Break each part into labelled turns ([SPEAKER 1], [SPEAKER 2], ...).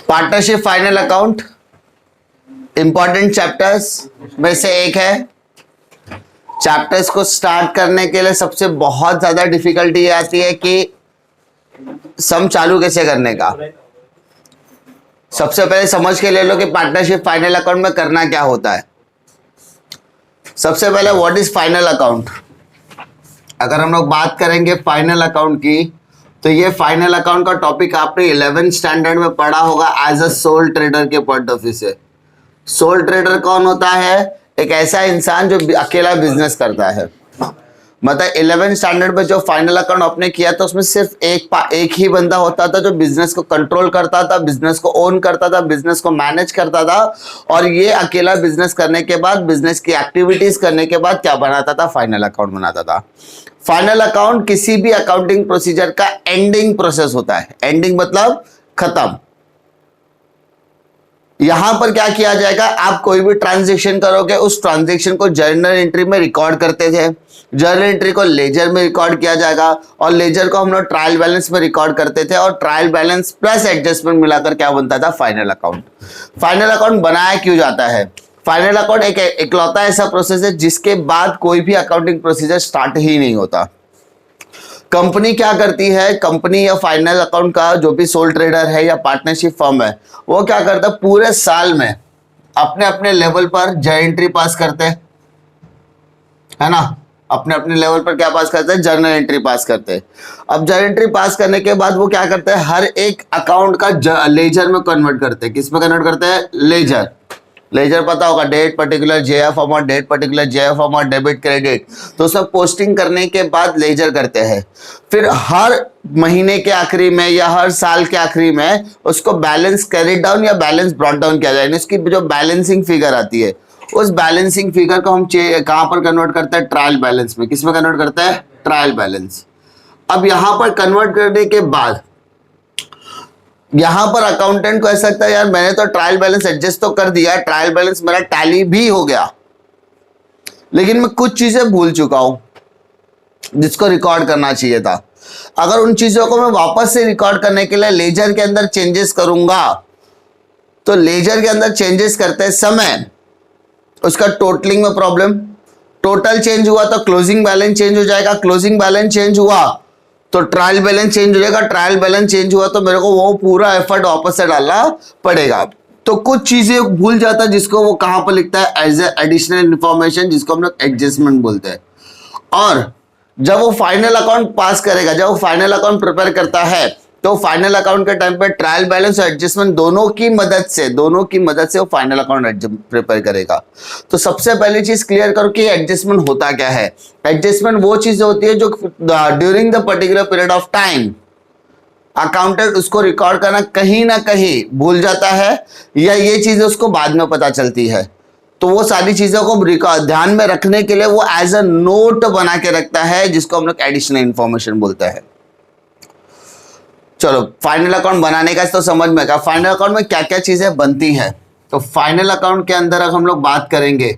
[SPEAKER 1] Partnership final account important chapters में से एक है। चैप्टर्स को स्टार्ट करने के लिए सबसे बहुत ज्यादा डिफिकल्टी ये आती है कि सम चालू कैसे करने का। सबसे पहले समझ के ले लो कि पार्टनरशिप फाइनल अकाउंट में करना क्या होता है। सबसे पहले व्हाट इज फाइनल अकाउंट। अगर हम लोग बात करेंगे फाइनल अकाउंट की, तो ये फाइनल अकाउंट का टॉपिक आपने 11th स्टैंडर्ड में पढ़ा होगा एज अ सोल ट्रेडर के पॉइंट ऑफ व्यू से। सोल ट्रेडर कौन होता है? एक ऐसा इंसान जो अकेला बिजनेस करता है। मतलब 11th स्टैंडर्ड में जो फाइनल अकाउंट आपने किया था उसमें सिर्फ एक ही बंदा होता था जो बिजनेस को कंट्रोल करता था, बिजनेस को ओन करता था, बिजनेस को मैनेज करता था। और ये अकेला बिजनेस करने के बाद, बिजनेस की एक्टिविटीज करने के बाद क्या बनाता था? फाइनल अकाउंट बनाता था। फाइनल अकाउंट किसी भी अकाउंटिंग प्रोसीजर का एंडिंग प्रोसेस होता है। एंडिंग मतलब खत्म। यहां पर क्या किया जाएगा, आप कोई भी ट्रांजैक्शन करोगे, उस ट्रांजैक्शन को जर्नल एंट्री में रिकॉर्ड करते थे। जर्नल एंट्री को लेजर में रिकॉर्ड किया जाएगा और लेजर को हम लोग ट्रायल बैलेंस में रिकॉर्ड करते थे और ट्रायल बैलेंस प्लस एडजस्टमेंट मिलाकर क्या बनता था? Final account. फाइनल अकाउंट बनाया क्यों जाता है? फाइनल अकाउंट एक इकलौता ऐसा प्रोसेस है जिसके बाद कोई भी अकाउंटिंग प्रोसीजर स्टार्ट ही नहीं होता। कंपनी क्या करती है? कंपनी या फाइनल अकाउंट का जो भी सोल ट्रेडर है या पार्टनरशिप फर्म है, वो क्या करता है? पूरे साल में अपने अपने लेवल पर जर्नल एंट्री पास करते हैं, है ना। अपने अपने लेवल पर क्या पास करते हैं? जर्नल एंट्री पास करते हैं। अब जर्नल एंट्री पास करने के बाद वो क्या करते हैं? हर एक अकाउंट का लेजर में कन्वर्ट करते हैं। किस में कन्वर्ट करते हैं? लेजर। लेजर पता होगा, date particular JF amount, date particular JF amount, debit credit. तो उसमें पोस्टिंग करने के बाद लेजर करते हैं। फिर हर महीने के आखिरी में या हर साल के आखिरी में उसको बैलेंस कैरी डाउन या बैलेंस ब्रॉट डाउन किया जाए। इसकी जो बैलेंसिंग फिगर आती है, उस बैलेंसिंग फिगर को हम कहां पर कन्वर्ट करते हैं? ट्रायल बैलेंस में। किसमें कन्वर्ट करते हैं? Trial balance. अब यहां पर कन्वर्ट करने के बाद यहां पर अकाउंटेंट को ऐसा लगता है, यार मैंने तो ट्रायल बैलेंस एडजस्ट तो कर दिया, ट्रायल बैलेंस मेरा टैली भी हो गया, लेकिन मैं कुछ चीजें भूल चुका हूं जिसको रिकॉर्ड करना चाहिए था। अगर उन चीजों को मैं वापस से रिकॉर्ड करने के लिए लेजर के अंदर चेंजेस करूंगा, तो लेजर के अंदर चेंजेस करते समय उसका टोटलिंग में प्रॉब्लम। टोटल चेंज हुआ तो क्लोजिंग बैलेंस चेंज हो जाएगा, क्लोजिंग बैलेंस चेंज हुआ तो ट्रायल बैलेंस चेंज हो जाएगा, ट्रायल बैलेंस चेंज हुआ तो मेरे को वो पूरा एफर्ट वापस से डालना पड़ेगा। तो कुछ चीजें भूल जाता है जिसको वो कहां पर लिखता है? एज ए एडिशनल इंफॉर्मेशन, जिसको हम लोग एडजस्टमेंट बोलते हैं। और जब वो फाइनल अकाउंट पास करेगा, जब वो फाइनल अकाउंट प्रिपेयर करता है, तो फाइनल अकाउंट के टाइम पे ट्रायल बैलेंस और एडजस्टमेंट दोनों की मदद से वो फाइनल अकाउंट प्रिपेयर करेगा। तो सबसे पहली चीज क्लियर करो कि एडजस्टमेंट होता क्या है। एडजस्टमेंट वो चीज होती है जो during the particular period of time accountant उसको रिकॉर्ड करना कहीं ना कहीं भूल जाता है, या ये चीजें उसको बाद में पता चलती है। तो वो सारी चीजों को ध्यान में रखने के लिए वो एज अ नोट बना के रखता है, जिसको हम लोग एडिशनल इंफॉर्मेशन बोलते हैं। चलो, फाइनल अकाउंट बनाने का तो समझ में आया। फाइनल अकाउंट में क्या क्या चीजें बनती है, तो फाइनल अकाउंट के अंदर अगर हम लोग बात करेंगे,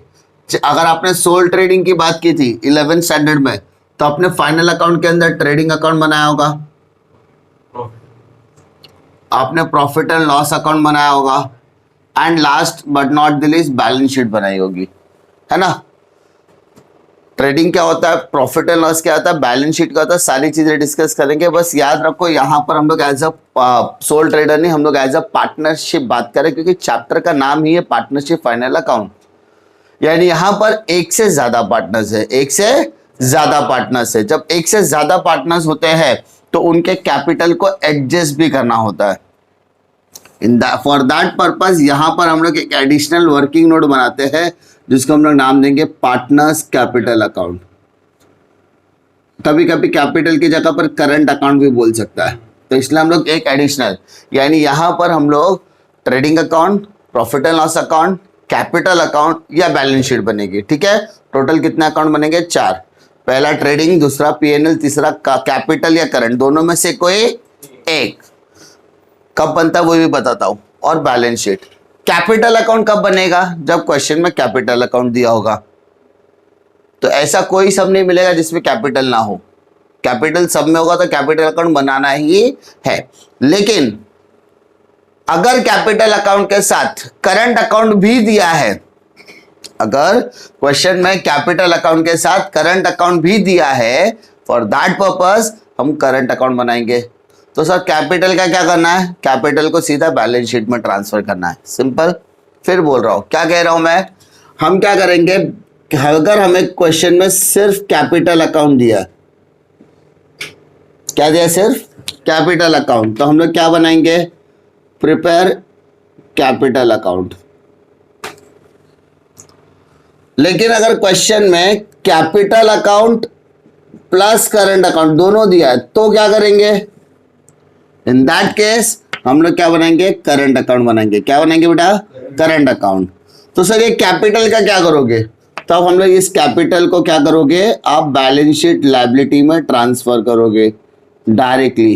[SPEAKER 1] अगर आपने सोल ट्रेडिंग की बात की थी 11th स्टैंडर्ड में, तो आपने फाइनल अकाउंट के अंदर ट्रेडिंग अकाउंट बनाया होगा, आपने प्रॉफिट एंड लॉस अकाउंट बनाया होगा, and last but not the least balance sheet बनाई होगी, है ना। ट्रेडिंग क्या होता है, प्रॉफिट एंड लॉस क्या होता है, बैलेंस शीट क्या होता है, सारी चीजें डिस्कस करेंगे। बस याद रखो, यहाँ पर हम लोग एज अ सोल ट्रेडर नहीं, हम लोग एज अ पार्टनरशिप बात करें, क्योंकि चैप्टर का नाम ही है पार्टनरशिप फाइनल अकाउंट। यानी यहाँ पर एक से ज्यादा पार्टनर्स है, एक से ज्यादा पार्टनर्स है। जब एक से ज्यादा पार्टनर्स होते हैं तो उनके कैपिटल को एडजस्ट भी करना होता है। फॉर दैट पर्पज यहाँ पर हम लोग एक एडिशनल वर्किंग नोट बनाते हैं, जिसको हम लोग नाम देंगे पार्टनर्स कैपिटल अकाउंट। कभी कभी कैपिटल की जगह पर करंट अकाउंट भी बोल सकता है, तो इसलिए हम लोग एक एडिशनल, यानी यहाँ पर हम लोग trading account, profit and loss account, capital account या बैलेंस शीट बनेगी। ठीक है, टोटल कितने अकाउंट बनेंगे? 4। पहला ट्रेडिंग, दूसरा पीएनएल, तीसरा कैपिटल या करंट, दोनों में से कोई एक। कब बनता है वो भी बताता हूं। और बैलेंस शीट। कैपिटल अकाउंट कब बनेगा? जब क्वेश्चन में कैपिटल अकाउंट दिया होगा। तो ऐसा कोई सब नहीं मिलेगा जिसमें कैपिटल ना हो। कैपिटल सब में होगा तो कैपिटल अकाउंट बनाना ही है। लेकिन अगर कैपिटल अकाउंट के साथ करंट अकाउंट भी दिया है, अगर क्वेश्चन में कैपिटल अकाउंट के साथ करंट अकाउंट भी दिया है, फॉर दैट पर्पस हम करंट अकाउंट बनाएंगे। तो सर कैपिटल का क्या करना है, कैपिटल को सीधा बैलेंस शीट में ट्रांसफर करना है, सिंपल। फिर बोल रहा हूं, क्या कह रहा हूं मैं, हम क्या करेंगे, अगर हमें क्वेश्चन में सिर्फ कैपिटल अकाउंट दिया, क्या दिया, सिर्फ कैपिटल अकाउंट, तो हम लोग क्या बनाएंगे, प्रिपेयर कैपिटल अकाउंट। लेकिन अगर क्वेश्चन में capital account plus current account दोनों दिया है तो क्या करेंगे, इन दैट केस हम लोग क्या बनाएंगे, करंट अकाउंट बनाएंगे। क्या बनाएंगे बेटा, करंट अकाउंट। तो सर ये कैपिटल का क्या करोगे, तब हम लोग इस कैपिटल को क्या करोगे, आप बैलेंस शीट लायबिलिटी में ट्रांसफर करोगे डायरेक्टली।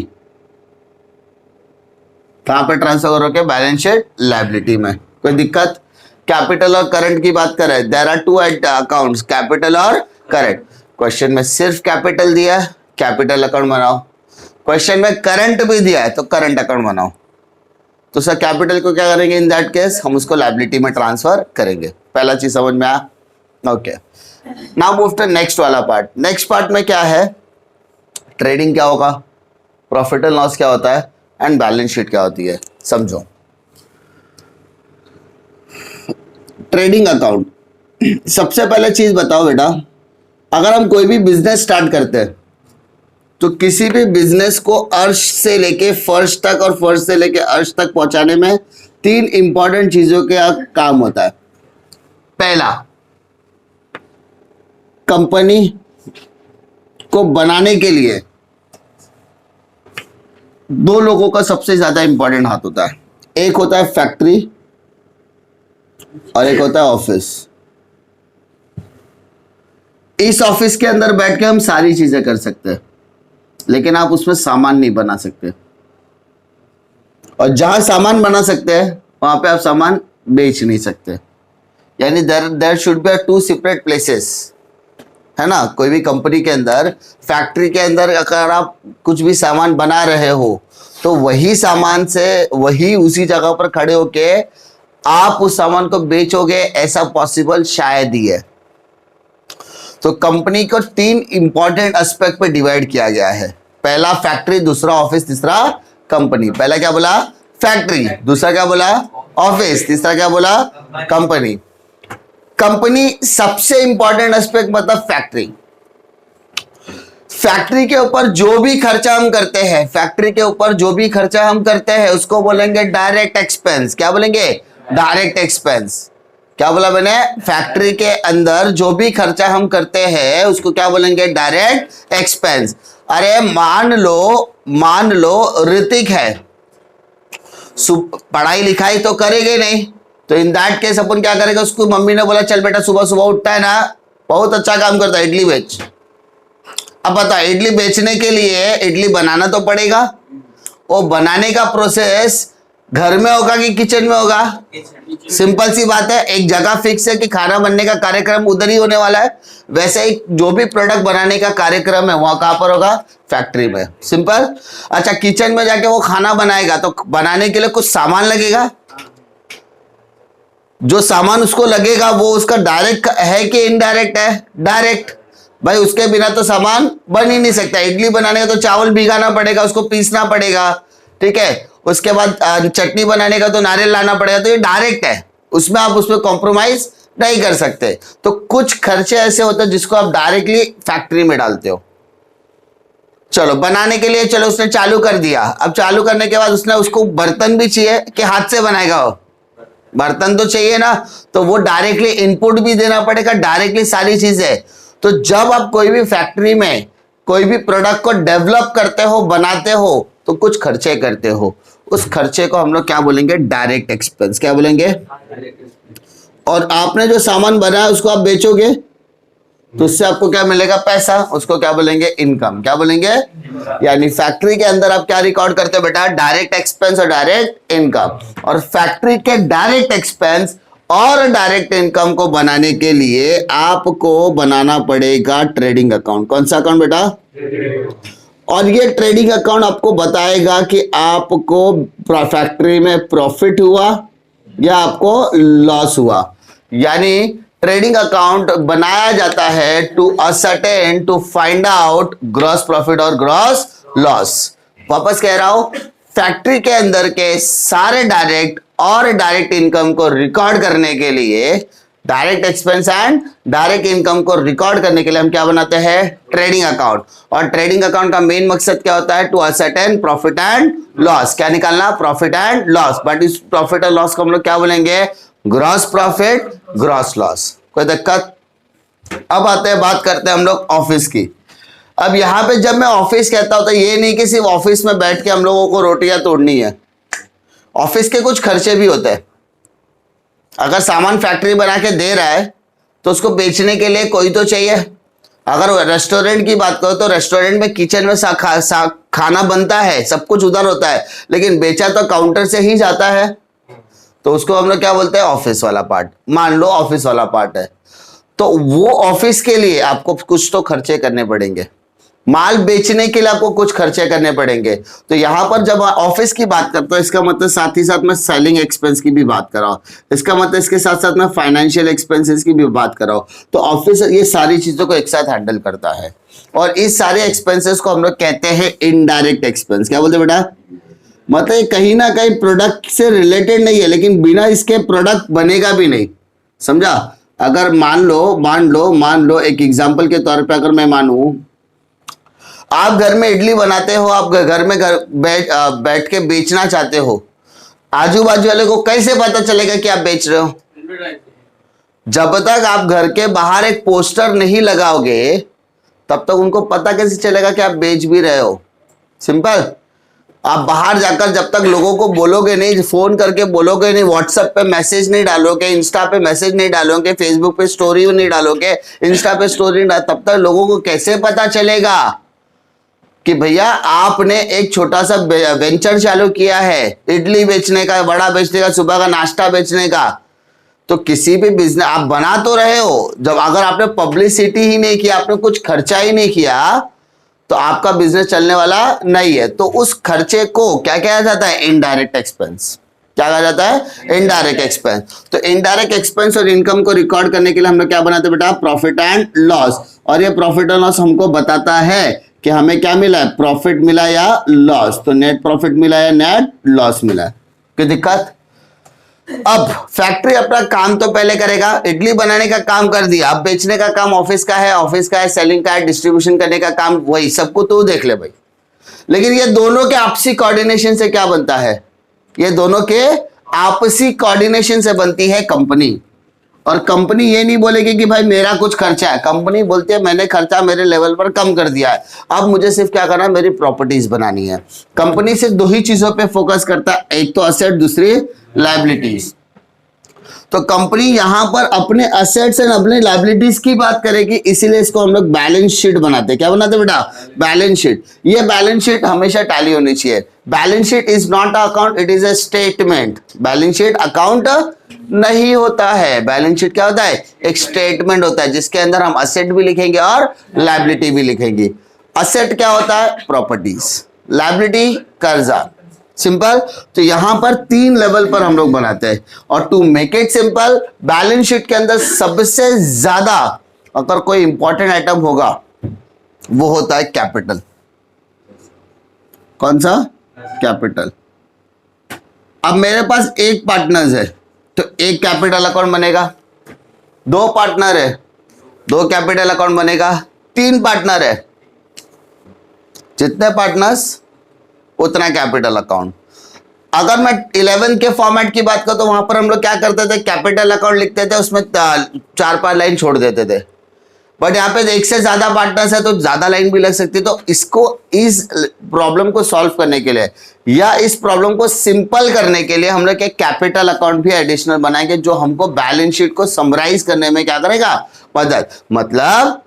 [SPEAKER 1] कहां पे ट्रांसफर करोगे, बैलेंस शीट लायबिलिटी में। कोई दिक्कत, कैपिटल और करंट की बात कर रहे हैं, there are two accounts, capital और करंट। क्वेश्चन में सिर्फ कैपिटल दिया है, कैपिटल अकाउंट बनाओ। क्वेश्चन में करंट भी दिया है तो करंट अकाउंट बनाओ। तो सर कैपिटल को क्या करेंगे, इन दैट केस हम उसको लायबिलिटी में ट्रांसफर करेंगे। पहला चीज समझ में आया, okay. Now move to next वाला पार्ट। नेक्स्ट पार्ट में क्या है, ट्रेडिंग क्या होगा, प्रॉफिट एंड लॉस क्या होता है, एंड बैलेंस शीट क्या होती है, समझो। ट्रेडिंग अकाउंट, सबसे पहले चीज बताओ बेटा, अगर हम कोई भी बिजनेस स्टार्ट करते हैं तो किसी भी बिजनेस को अर्श से लेके फर्श तक और फर्श से लेके अर्श तक पहुंचाने में 3 इंपॉर्टेंट चीजों का काम होता है। पहला, कंपनी को बनाने के लिए 2 लोगों का सबसे ज्यादा इंपॉर्टेंट हाथ होता है। एक होता है फैक्ट्री और एक होता है ऑफिस। इस ऑफिस के अंदर बैठ के हम सारी चीजें कर सकते हैं, लेकिन आप उसमें सामान नहीं बना सकते। और जहां सामान बना सकते हैं वहां पे आप सामान बेच नहीं सकते। यानी there should be 2 separate places, है ना। कोई भी कंपनी के अंदर, फैक्ट्री के अंदर अगर आप कुछ भी सामान बना रहे हो तो वही सामान से वही उसी जगह पर खड़े होके आप उस सामान को बेचोगे, ऐसा पॉसिबल शायद ही है। तो कंपनी को 3 इंपॉर्टेंट एस्पेक्ट पे डिवाइड किया गया है। पहला फैक्ट्री, दूसरा ऑफिस, तीसरा कंपनी। पहला क्या बोला, फैक्ट्री, दूसरा क्या बोला, ऑफिस, तीसरा क्या बोला, कंपनी। कंपनी सबसे इंपॉर्टेंट एस्पेक्ट मतलब फैक्ट्री। फैक्ट्री के ऊपर जो भी खर्चा हम करते हैं, फैक्ट्री के ऊपर जो भी खर्चा हम करते हैं उसको बोलेंगे डायरेक्ट एक्सपेंस। क्या बोलेंगे, डायरेक्ट एक्सपेंस। क्या बोला मैंने, फैक्ट्री के अंदर जो भी खर्चा हम करते हैं उसको क्या बोलेंगे, डायरेक्ट एक्सपेंस। अरे मान लो ऋतिक है, पढ़ाई लिखाई तो करेंगे नहीं, तो इन दैट केस अपन क्या करेंगे, उसको मम्मी ने बोला चल बेटा सुबह सुबह उठता है ना, बहुत अच्छा काम करता है, इडली बेच। अब बता, इडली बेचने के लिए इडली बनाना तो पड़ेगा। वो बनाने का प्रोसेस घर में होगा कि किचन में होगा, सिंपल सी बात है। एक जगह फिक्स है कि खाना बनने का कार्यक्रम उधर ही होने वाला है। वैसे ही जो भी प्रोडक्ट बनाने का कार्यक्रम है वहां कहां पर होगा, फैक्ट्री में, सिंपल। अच्छा, किचन में जाके वो खाना बनाएगा तो बनाने के लिए कुछ सामान लगेगा। जो सामान उसको लगेगा वो उसका डायरेक्ट है कि इनडायरेक्ट है, डायरेक्ट। भाई उसके बिना तो सामान बन ही नहीं सकता। इडली बनाने का तो चावल भिगाना पड़ेगा, उसको पीसना पड़ेगा, ठीक है। उसके बाद चटनी बनाने का तो नारियल लाना पड़ेगा, तो ये डायरेक्ट है, उसमें आप उसमें कॉम्प्रोमाइज नहीं कर सकते। तो कुछ खर्चे ऐसे होते हैं जिसको आप डायरेक्टली फैक्ट्री में डालते हो। चलो बनाने के लिए, चलो उसने चालू कर दिया। अब चालू करने के बाद उसने उसको बर्तन भी चाहिए कि हाथ से बनाएगा, वो बर्तन तो चाहिए ना, तो वो डायरेक्टली इनपुट भी देना पड़ेगा, डायरेक्टली सारी चीजें। तो जब आप कोई भी फैक्ट्री में कोई भी प्रोडक्ट को डेवलप करते हो, बनाते हो, तो कुछ खर्चे करते हो। उस खर्चे को हम लोग क्या बोलेंगे, डायरेक्ट एक्सपेंस। क्या बोलेंगे, और आपने जो सामान बनाया उसको आप बेचोगे तो उससे आपको क्या मिलेगा, पैसा, उसको क्या बोलेंगे, इनकम। क्या बोलेंगे, यानी फैक्ट्री के अंदर आप क्या रिकॉर्ड करते हो बेटा, डायरेक्ट एक्सपेंस और डायरेक्ट इनकम। और फैक्ट्री के डायरेक्ट एक्सपेंस और डायरेक्ट इनकम को बनाने के लिए आपको बनाना पड़ेगा ट्रेडिंग अकाउंट। कौन सा अकाउंट बेटा? और ये ट्रेडिंग अकाउंट आपको बताएगा कि आपको फैक्ट्री में प्रॉफिट हुआ या आपको लॉस हुआ। यानी ट्रेडिंग अकाउंट बनाया जाता है to ascertain, to find out gross profit और ग्रॉस लॉस। वापस कह रहा हूं, फैक्ट्री के अंदर के सारे डायरेक्ट और डायरेक्ट इनकम को रिकॉर्ड करने के लिए, direct expense and direct income को रिकॉर्ड करने के लिए हम क्या बनाते हैं? Trading account. और ट्रेडिंग अकाउंट का मेन मकसद क्या होता है? To ascertain profit and loss. क्या निकालना? Profit and loss. बट इस प्रॉफिट और लॉस को हम लोग क्या बोलेंगे? Gross profit, gross loss. कोई दिक्कत? अब आते हैं, बात करते हैं हम लोग ऑफिस की। अब यहां पे जब मैं ऑफिस कहता हूं तो ये नहीं कि सिर्फ ऑफिस में बैठ के हम लोगों को रोटियां तोड़नी है। ऑफिस के कुछ खर्चे भी होते हैं। अगर सामान फैक्ट्री बना के दे रहा है तो उसको बेचने के लिए कोई तो चाहिए। अगर रेस्टोरेंट की बात करो तो रेस्टोरेंट में किचन में खाना बनता है, सब कुछ उधर होता है, लेकिन बेचा तो काउंटर से ही जाता है। तो उसको हम लोग क्या बोलते हैं? ऑफिस वाला पार्ट। मान लो ऑफिस वाला पार्ट है, तो वो ऑफिस के लिए आपको कुछ तो खर्चे करने पड़ेंगे। माल बेचने के लिए आपको कुछ खर्चे करने पड़ेंगे। तो यहां पर जब ऑफिस की बात करता हूं, इसका मतलब साथ ही साथ मैं सेलिंग एक्सपेंस की भी बात कर रहा हूं। इसका मतलब इसके साथ साथ मैं फाइनेंशियल एक्सपेंसेस की भी बात कर रहा हूं। तो ऑफिस ये सारी चीजों को एक साथ हैंडल करता है। और इस सारे एक्सपेंसेस को हम लोग कहते हैं इनडायरेक्ट एक्सपेंस। क्या बोलते बेटा? मतलब कहीं ना कहीं प्रोडक्ट से रिलेटेड नहीं है, लेकिन बिना इसके प्रोडक्ट बनेगा भी नहीं। समझा? अगर मान लो एक एग्जांपल के तौर पे अगर मैं मानूं, आप घर में इडली बनाते हो, आप घर में बैठ के बेचना चाहते हो, आजू बाजू वाले को कैसे पता चलेगा कि आप बेच रहे हो? जब तक आप घर के बाहर एक पोस्टर नहीं लगाओगे तब तक उनको पता कैसे चलेगा कि आप बेच भी रहे हो? सिंपल। आप बाहर जाकर जब तक लोगों को बोलोगे नहीं, फोन करके बोलोगे नहीं, व्हाट्सएप पे मैसेज नहीं डालोगे, इंस्टा पे मैसेज नहीं डालोगे, फेसबुक पे स्टोरी नहीं डालोगे, इंस्टा पे स्टोरी नहीं तब तक लोगों को कैसे पता चलेगा कि भैया आपने एक छोटा सा वेंचर चालू किया है, इडली बेचने का, वड़ा बेचने का, सुबह का नाश्ता बेचने का। तो किसी भी बिजनेस आप बना तो रहे हो, जब अगर आपने पब्लिसिटी ही नहीं किया, आपने कुछ खर्चा ही नहीं किया, तो आपका बिजनेस चलने वाला नहीं है। तो उस खर्चे को क्या कहा जाता है? Indirect expense. क्या कहा जाता है? Indirect expense. तो इनडायरेक्ट एक्सपेंस और इनकम को रिकॉर्ड करने के लिए हम लोग क्या बनाते हैं बेटा? Profit and loss. और ये प्रॉफिट एंड लॉस हमको बताता है कि हमें क्या मिला है? प्रॉफिट मिला या लॉस। तो नेट प्रॉफिट मिला या नेट लॉस मिला। कोई दिक्कत? अब फैक्ट्री अपना काम तो पहले करेगा, इडली बनाने का काम कर दिया, अब बेचने का काम ऑफिस का है, सेलिंग का है, डिस्ट्रीब्यूशन करने का काम, वही सबको तो देख ले भाई। लेकिन ये दोनों के आपसी कोऑर्डिनेशन से क्या बनता है? ये दोनों के आपसी कोऑर्डिनेशन से बनती है कंपनी। और कंपनी ये नहीं बोलेगी कि भाई मेरा कुछ खर्चा है, कंपनी बोलती है मैंने खर्चा मेरे लेवल पर कम कर दिया है, अब मुझे सिर्फ क्या करना है? मेरी प्रॉपर्टीज बनानी है। कंपनी सिर्फ दो ही चीजों पे फोकस करता है, एक तो असेट, दूसरी लायबिलिटीज। तो कंपनी यहां पर अपने असेट्स एंड अपने लायबिलिटीज की बात करेगी, इसीलिए इसको हम लोग बैलेंस शीट बनाते हैं। क्या बनाते हैं बेटा? Balance sheet. ये बैलेंस शीट हमेशा टैली होनी चाहिए। Balance sheet is not a account, it is a statement. Balance sheet account नहीं होता है। बैलेंस शीट क्या होता है? एक स्टेटमेंट होता है जिसके अंदर हम असेट भी लिखेंगे और लायबिलिटी भी लिखेंगे। असेट क्या होता है? प्रॉपर्टीज। लायबिलिटी कर्जा। सिंपल। तो यहां पर 3 लेवल पर हम लोग बनाते हैं। और to make it simple, balance sheet के अंदर सबसे ज्यादा अगर कोई इंपॉर्टेंट आइटम होगा वो होता है कैपिटल। कौन सा? कैपिटल। अब मेरे पास एक पार्टनर्स है तो एक कैपिटल अकाउंट बनेगा, 2 पार्टनर है 2 कैपिटल अकाउंट बनेगा, 3 पार्टनर है, जितने पार्टनर्स उतना कैपिटल अकाउंट। अगर मैं 11 के फॉर्मेट की बात करूं तो वहां पर हम लोग क्या करते थे? कैपिटल अकाउंट लिखते थे, उसमें 4-5 लाइन छोड़ देते थे। बट यहाँ पे एक से ज्यादा पार्टनर्स है तो ज्यादा लाइन भी लग सकती है। तो इसको, इस प्रॉब्लम को सॉल्व करने के लिए या इस प्रॉब्लम को सिंपल करने के लिए हम लोग एक कैपिटल अकाउंट भी एडिशनल बनाएंगे, जो हमको बैलेंस शीट को समराइज करने में क्या करेगा? मदद। मतलब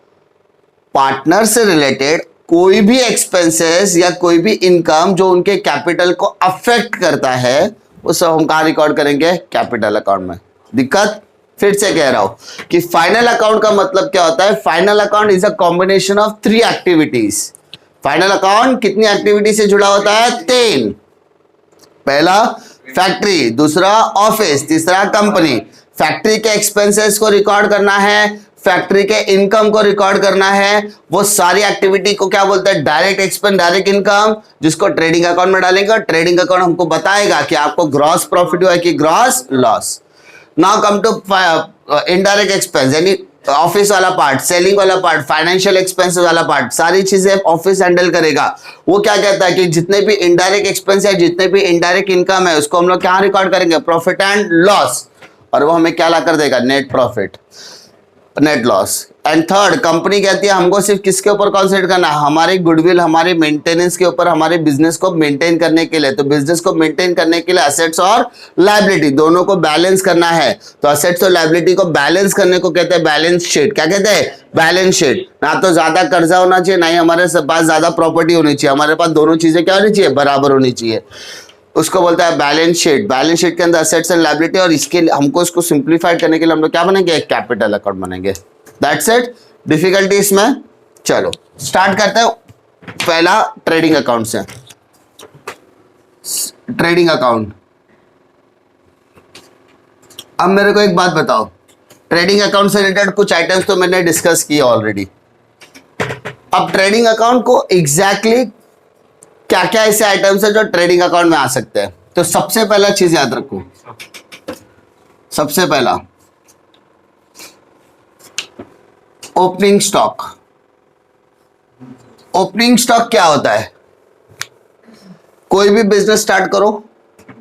[SPEAKER 1] पार्टनर से रिलेटेड कोई भी एक्सपेंसेस या कोई भी इनकम जो उनके कैपिटल को अफेक्ट करता है, उसे हम कहां रिकॉर्ड करेंगे? कैपिटल अकाउंट में। दिक्कत? फिर से कह रहा हूं कि फाइनल अकाउंट का मतलब क्या होता है? Final account is a combination of 3 activities. Final account कितनी एक्टिविटी से जुड़ा होता है? 3। पहला फैक्ट्री, दूसरा ऑफिस, तीसरा कंपनी। फैक्ट्री के एक्सपेंसेस को रिकॉर्ड करना है, फैक्ट्री के इनकम को रिकॉर्ड करना है। वो सारी एक्टिविटी को क्या बोलते हैं? डायरेक्ट एक्सपेंस, डायरेक्ट इनकम, जिसको ट्रेडिंग अकाउंट में डालेंगे। ट्रेडिंग अकाउंट हमको बताएगा कि आपको ग्रॉस प्रॉफिट हुआ है कि gross loss. Now come to indirect expense, यानी ऑफिस वाला पार्ट, सेलिंग वाला पार्ट, फाइनेंशियल एक्सपेंसेस वाला पार्ट, सारी चीजें ऑफिस हैंडल करेगा। वो क्या कहता है कि जितने भी इनडायरेक्ट एक्सपेंस है, जितने भी इनडायरेक्ट इनकम है, उसको हम लोग क्या रिकॉर्ड करेंगे? Profit and loss. और वो हमें क्या ला कर देगा? Net profit, net loss. And third, company कहती है हमको सिर्फ किसके ऊपर कॉन्सेंट्रेट करना है? हमारे गुडविल, हमारे मेंटेनेंस के ऊपर, हमारे बिजनेस को मेंटेन करने के लिए। तो बिजनेस को मेंटेन करने के लिए असेट्स और लायबिलिटी दोनों को बैलेंस करना है। तो असेट्स और लायबिलिटी को बैलेंस करने को कहते हैं बैलेंस शीट। क्या कहते हैं? Balance sheet. ना तो ज्यादा कर्जा होना चाहिए, ना ही हमारे पास ज्यादा प्रॉपर्टी होनी चाहिए। हमारे पास दोनों चीजें क्या होनी चाहिए? बराबर होनी चाहिए। उसको बोलता है बैलेंस शीट। बैलेंस शीट के अंदर असेट्स एंड लायबिलिटी, और इसके लिए हमको इसको सिंप्लीफाइड करने के लिए हम लोग क्या बनेंगे? एक कैपिटल अकाउंट बनेंगे। That's it. डिफिकल्टी इसमें? चलो स्टार्ट करते हैं पहला ट्रेडिंग अकाउंट से। Trading account. अब मेरे को एक बात बताओ, ट्रेडिंग अकाउंट से रिलेटेड कुछ आइटम्स तो मैंने डिस्कस किए ऑलरेडी। अब ट्रेडिंग अकाउंट को एग्जैक्टली क्या क्या ऐसे आइटम्स है जो ट्रेडिंग अकाउंट में आ सकते हैं? तो सबसे पहला चीज याद रखो, सबसे पहला ओपनिंग स्टॉक। ओपनिंग स्टॉक क्या होता है? कोई भी बिजनेस स्टार्ट करो,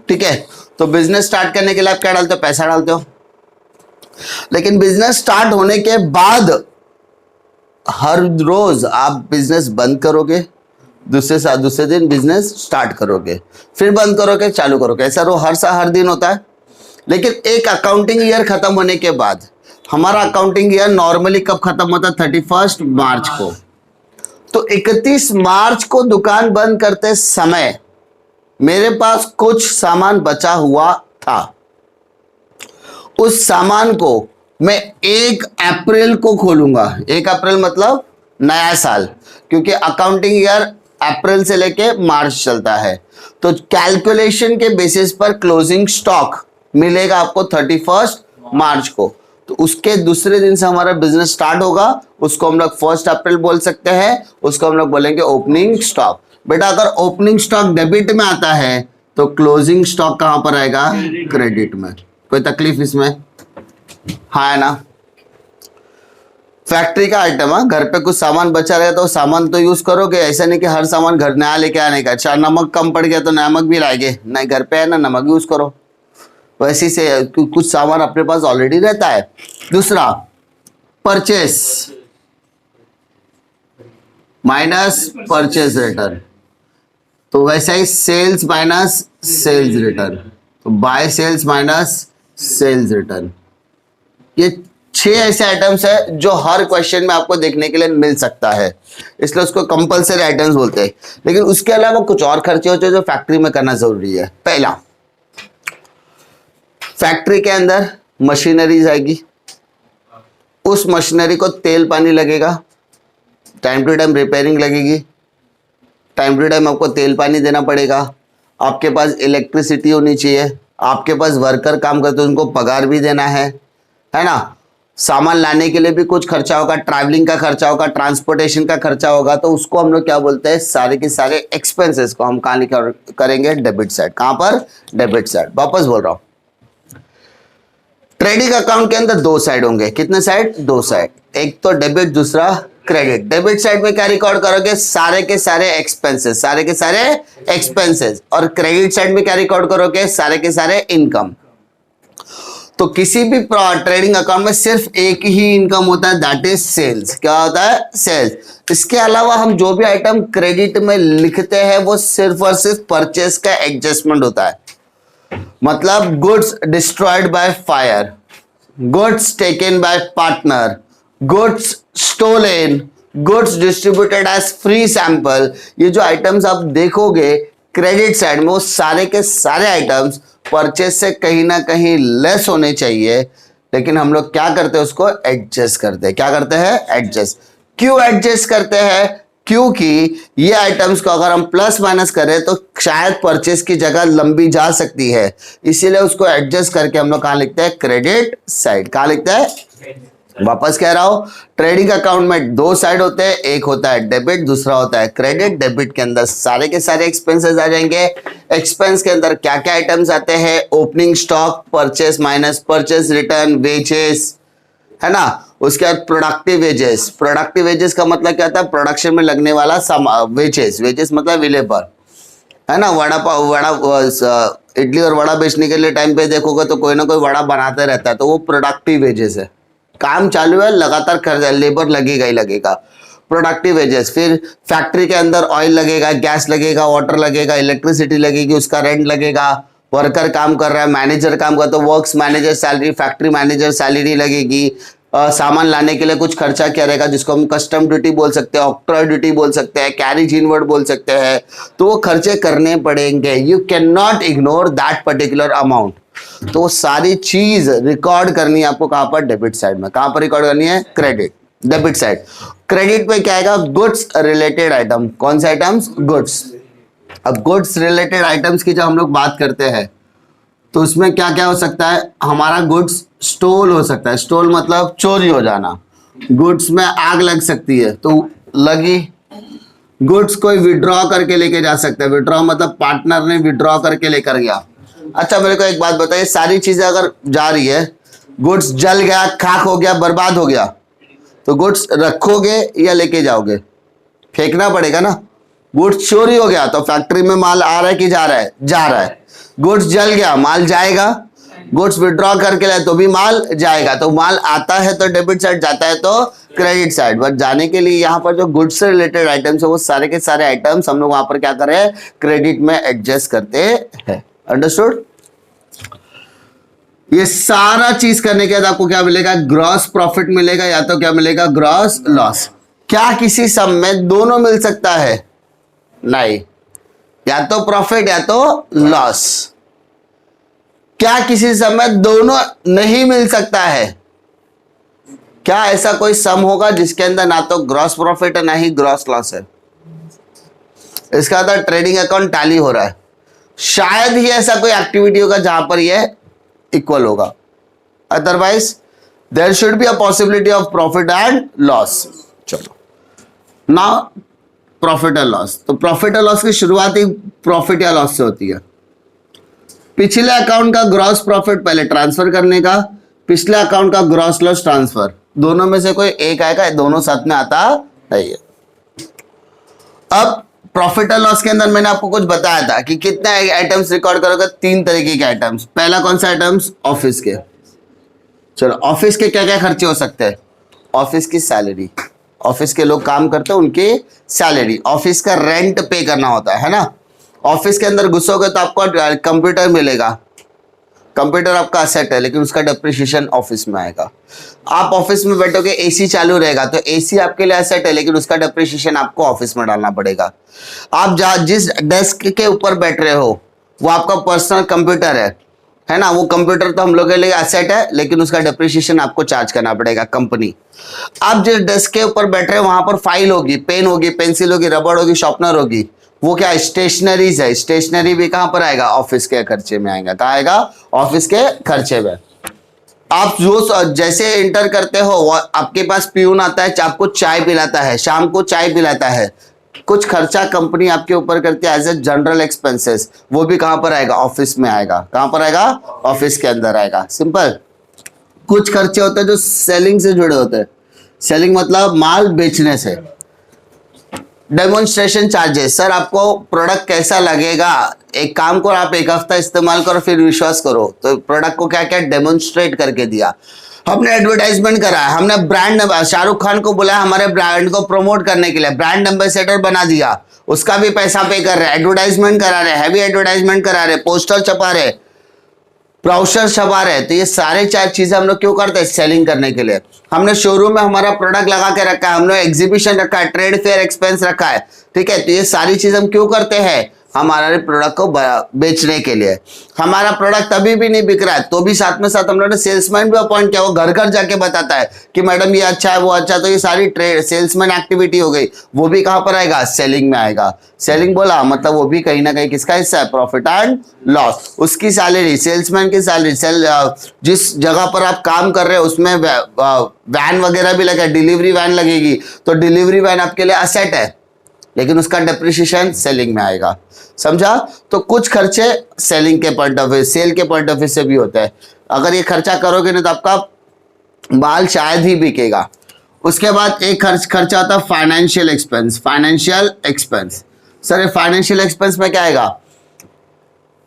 [SPEAKER 1] ठीक है, तो बिजनेस स्टार्ट करने के लिए आप क्या डालते हो? पैसा डालते हो। लेकिन बिजनेस स्टार्ट होने के बाद हर रोज आप बिजनेस बंद करोगे, दूसरे दिन बिजनेस स्टार्ट करोगे, फिर बंद करोगे, चालू करोगे, ऐसा हर दिन होता है। लेकिन एक अकाउंटिंग ईयर खत्म होने के बाद, हमारा अकाउंटिंग ईयर नॉर्मली कब खत्म होता है? 31 मार्च को। तो 31 मार्च को दुकान बंद करते समय मेरे पास कुछ सामान बचा हुआ था। उस सामान को मैं 1 अप्रैल को खोलूंगा। 1 अप्रैल मतलब नया साल, क्योंकि अकाउंटिंग ईयर अप्रैल से लेके मार्च चलता है। तो कैलकुलेशन के बेसिस पर क्लोजिंग स्टॉक मिलेगा आपको 31 मार्च को। तो उसके दूसरे दिन से हमारा बिजनेस स्टार्ट होगा। उसको हम लोग 1 अप्रैल बोल सकते हैं, उसको हम लोग बोलेंगे ओपनिंग स्टॉक। बेटा अगर ओपनिंग स्टॉक डेबिट में आता है तो क्लोजिंग स्टॉक कहां पर आएगा? क्रेडिट में। कोई तकलीफ इसमें? हाँ है ना। फैक्ट्री का आइटम है, घर पे कुछ सामान बचा रहे तो सामान तो यूज करोगे। ऐसा नहीं कि हर सामान घर नया लेके आने का। अच्छा नमक कम पड़ गया तो नमक भी लाएंगे? नहीं, घर पे है ना, नमक यूज करो। वैसे से कुछ सामान अपने पास ऑलरेडी रहता है। दूसरा परचेस माइनस परचेस रिटर्न, तो वैसा ही सेल्स माइनस सेल्स रिटर्न, तो by sales minus sales return. ये 6 ऐसे आइटम्स है जो हर क्वेश्चन में आपको देखने के लिए मिल सकता है, इसलिए उसको कंपलसरी आइटम्स बोलते हैं। लेकिन उसके अलावा कुछ और खर्चे होते हैं जो फैक्ट्री में करना जरूरी है। पहला, फैक्ट्री के अंदर मशीनरीज आएगी, उस मशीनरी को तेल पानी लगेगा, टाइम टू टाइम रिपेयरिंग लगेगी, टाइम टू टाइम आपको तेल पानी देना पड़ेगा। आपके पास इलेक्ट्रिसिटी होनी चाहिए, आपके पास वर्कर काम करते हैं उनको पगार भी देना है ना। सामान लाने के लिए भी कुछ खर्चा होगा, ट्रैवलिंग का खर्चा होगा, ट्रांसपोर्टेशन का खर्चा होगा। तो उसको हम लोग क्या बोलते हैं? सारे के सारे एक्सपेंसेस को हम कहाँ लिखा करेंगे? Debit side. कहां पर? Debit side. वापस बोल रहा हूं, ट्रेडिंग अकाउंट के अंदर 2 साइड होंगे। कितने साइड? 2 साइड। एक तो डेबिट, दूसरा क्रेडिट। डेबिट साइड में क्या रिकॉर्ड करोगे? सारे के सारे एक्सपेंसेस, सारे के सारे एक्सपेंसेस। और क्रेडिट साइड में क्या रिकॉर्ड करोगे? सारे के सारे इनकम। तो किसी भी ट्रेडिंग अकाउंट में सिर्फ एक ही इनकम होता है, दैट इज सेल्स। क्या होता है? सेल्स। इसके अलावा हम जो भी आइटम क्रेडिट में लिखते हैं वो सिर्फ और सिर्फ परचेस का एडजस्टमेंट होता है। मतलब goods destroyed by fire, goods taken by partner, goods stolen, goods distributed as free sample. ये जो आइटम्स आप देखोगे क्रेडिट साइड में वो सारे के सारे आइटम्स परचेज से कहीं ना कहीं लेस होने चाहिए, लेकिन हम लोग क्या करते हैं, उसको एडजस्ट करते हैं। क्या करते हैं? एडजस्ट। क्यों एडजस्ट करते हैं? क्योंकि ये आइटम्स को अगर हम प्लस माइनस करें तो शायद परचेज की जगह लंबी जा सकती है, इसीलिए उसको एडजस्ट करके हम लोग कहां लिखते हैं? Credit side. कहां लिखते हैं? वापस कह रहा हूं, ट्रेडिंग अकाउंट में दो साइड होते हैं, एक होता है डेबिट, दूसरा होता है क्रेडिट। डेबिट के अंदर सारे के सारे एक्सपेंसेस आ जाएंगे। एक्सपेंस के अंदर क्या क्या आइटम्स आते हैं? Opening stock, purchase minus purchase return, wages, है ना। उसके बाद प्रोडक्टिव वेजेस। प्रोडक्टिव वेजेस का मतलब क्या होता है? प्रोडक्शन में लगने वाला वेजेस। वेजेस मतलब लेबर, है ना। वड़ा पाव, इडली और वड़ा बेचने के लिए टाइम पे देखोगे तो कोई ना कोई वड़ा बनाते रहता है, तो वो प्रोडक्टिव वेजेस है। काम चालू है, लगातार खर्चा, लेबर लगेगा ही लगेगा, प्रोडक्टिव वेजेस। फिर फैक्ट्री के अंदर ऑयल लगेगा, गैस लगेगा, वाटर लगेगा, इलेक्ट्रिसिटी लगेगी, उसका रेंट लगेगा। वर्कर काम कर रहा है, मैनेजर काम कर, तो works manager salary, factory manager salary लगेगी। सामान लाने के लिए कुछ खर्चा क्या रहेगा, जिसको हम कस्टम ड्यूटी बोल सकते हैं, ऑक्ट्रॉय ड्यूटी बोल सकते हैं, कैरिज इनवर्ड बोल सकते हैं, तो वो खर्चे करने पड़ेंगे। You can not ignore that particular amount. तो वो सारी चीज रिकॉर्ड करनी है आपको कहां पर? डेबिट साइड में। कहां पर रिकॉर्ड करनी है? Credit, debit side. क्रेडिट में क्या आएगा? Goods related item. कौन से आइटम्स? गुड्स। अब गुड्स रिलेटेड आइटम्स की जब हम लोग बात करते हैं तो उसमें क्या क्या हो सकता है? हमारा गुड्स स्टोल हो सकता है। स्टोल मतलब चोरी हो जाना। गुड्स में आग लग सकती है, तो लगी। गुड्स कोई विड्रॉ करके लेके जा सकता है। विड्रॉ मतलब पार्टनर ने विड्रॉ करके लेकर गया। अच्छा मेरे को एक बात बताइए, सारी चीजें अगर जा रही है, गुड्स जल गया, खाक हो गया, बर्बाद हो गया, तो गुड्स रखोगे या लेके जाओगे? फेंकना पड़ेगा ना। गुड्स चोरी हो गया तो फैक्ट्री में माल आ रहा है कि जा रहा है? जा रहा है। गुड्स जल गया, माल जाएगा। गुड्स विड्रॉ करके लाए तो भी माल जाएगा। तो माल आता है तो डेबिट साइड, जाता है तो क्रेडिट साइड। बट जाने के लिए यहाँ पर जो गुड्स से रिलेटेड आइटम्स है वो सारे के सारे आइटम्स हम लोग वहां पर क्या कर रहे हैं? क्रेडिट में एडजस्ट करते हैं। अंडरस्टूड? ये सारा चीज करने के बाद आपको क्या मिलेगा? ग्रॉस प्रॉफिट मिलेगा, या तो क्या मिलेगा? Gross loss. क्या किसी सम में दोनों मिल सकता है? नहीं, या तो प्रॉफिट या तो लॉस। क्या किसी सम में दोनों नहीं मिल सकता है? क्या ऐसा कोई सम होगा जिसके अंदर ना तो ग्रॉस प्रॉफिट है ना ही ग्रॉस लॉस है? इसका मतलब ट्रेडिंग अकाउंट टैली हो रहा है। शायद ही ऐसा कोई एक्टिविटी होगा जहां पर यह इक्वल होगा, otherwise there should be a possibility of profit and loss. चलो ना, प्रॉफिट एंड लॉस। तो प्रॉफिट एंड लॉस की शुरुआत ही प्रॉफिट या लॉस से होती है। पिछले अकाउंट का ग्रॉस प्रॉफिट पहले ट्रांसफर करने का, पिछले अकाउंट का ग्रॉस लॉस ट्रांसफर, दोनों में से कोई एक आएगा, दोनों साथ में आता नहीं है। अब प्रॉफिट एंड लॉस के अंदर मैंने आपको कुछ बताया था कि कितने आइटम्स रिकॉर्ड करोगे? 3 तरीके के आइटम्स। पहला कौन सा आइटम्स? ऑफिस के। चलो, ऑफिस के क्या क्या खर्चे हो सकते हैं? ऑफिस की सैलरी, ऑफिस के लोग काम करते हैं उनकी सैलरी, ऑफिस का रेंट पे करना होता है ना। ऑफिस के अंदर घुसोगे तो आपको कंप्यूटर मिलेगा। कंप्यूटर आपका असेट है, लेकिन उसका डेप्रिसिएशन ऑफिस में आएगा। आप ऑफिस में बैठोगे, एसी चालू रहेगा, तो एसी आपके लिए असेट है, लेकिन उसका डेप्रिसिएशन आपको ऑफिस में डालना पड़ेगा। आप जिस डेस्क के ऊपर बैठ रहे हो वो आपका पर्सनल कंप्यूटर है ना। वो कंप्यूटर तो हम लोग के लिए असेट है, लेकिन उसका डेप्रिसिएशन आपको चार्ज करना पड़ेगा, कंपनी। आप जिस डेस्क के ऊपर बैठ रहे हो वहां पर फाइल होगी, पेन होगी, पेंसिल होगी, रबड़ होगी, शार्पनर होगी, वो क्या स्टेशनरीज है। स्टेशनरी भी कहां पर आएगा? ऑफिस के खर्चे में आएगा। कहां आएगा? ऑफिस के खर्चे में। आप जो जैसे एंटर करते हो, आपके पास पियून आता है, आपको चाय पिलाता है, शाम को चाय पिलाता है, कुछ खर्चा कंपनी आपके ऊपर करती है एज ए जनरल एक्सपेंसेस, वो भी कहां पर आएगा? ऑफिस में आएगा। कहां पर आएगा? ऑफिस के अंदर आएगा। सिंपल। कुछ खर्चे होते हैं जो सेलिंग से जुड़े होते हैं। सेलिंग मतलब माल बेचने से। डेमोन्स्ट्रेशन चार्जेस, सर आपको प्रोडक्ट कैसा लगेगा, एक काम करो, आप एक हफ्ता इस्तेमाल करो फिर विश्वास करो। तो प्रोडक्ट को क्या क्या डेमोन्स्ट्रेट करके दिया। हमने एडवर्टाइजमेंट करा है, हमने ब्रांड, शाहरुख खान को बुलाया हमारे ब्रांड को प्रमोट करने के लिए, ब्रांड एम्बेसडर बना दिया, उसका भी पैसा पे कर रहे हैं, एडवर्टाइजमेंट करा रहे, हैवी एडवर्टाइजमेंट करा रहे, पोस्टर छपा रहे, ब्राउचर छपा रहे। तो ये सारे 4 चीजें हम लोग क्यों करते हैं? सेलिंग करने के लिए। हमने शोरूम में हमारा प्रोडक्ट लगा के रखा है, हमने एग्जीबिशन रखा है, ट्रेड फेयर एक्सपेंस रखा है, ठीक है। तो ये सारी चीज हम क्यों करते हैं? हमारे प्रोडक्ट को बेचने के लिए। हमारा प्रोडक्ट अभी भी नहीं बिक रहा है तो भी साथ में साथ हम लोगों ने सेल्समैन भी अपॉइंट किया, वो घर घर जाके बताता है कि मैडम ये अच्छा है वो अच्छा, तो ये सारी ट्रेड सेल्समैन एक्टिविटी हो गई। वो भी कहां पर आएगा, सेलिंग में आएगा। सेलिंग बोला मतलब वो भी कहीं ना कहीं किसका हिस्सा है, प्रॉफिट एंड लॉस। उसकी सैलरी, सेल्समैन की सैलरी, जिस जगह पर आप काम कर रहे हो उसमें वैन वगैरह भी लगा, डिलीवरी वैन लगेगी, तो डिलीवरी वैन आपके लिए असेट है, लेकिन उसका डेप्रिसिएशन सेलिंग में आएगा। समझा? तो कुछ खर्चे सेलिंग के पॉइंट ऑफ व्यू, सेल के पॉइंट ऑफ व्यू से भी होता है। अगर ये खर्चा करोगे नहीं तो आपका माल शायद ही बिकेगा। उसके बाद एक खर्चा होता है financial expense. Financial expense, sir ये फाइनेंशियल एक्सपेंस में क्या आएगा,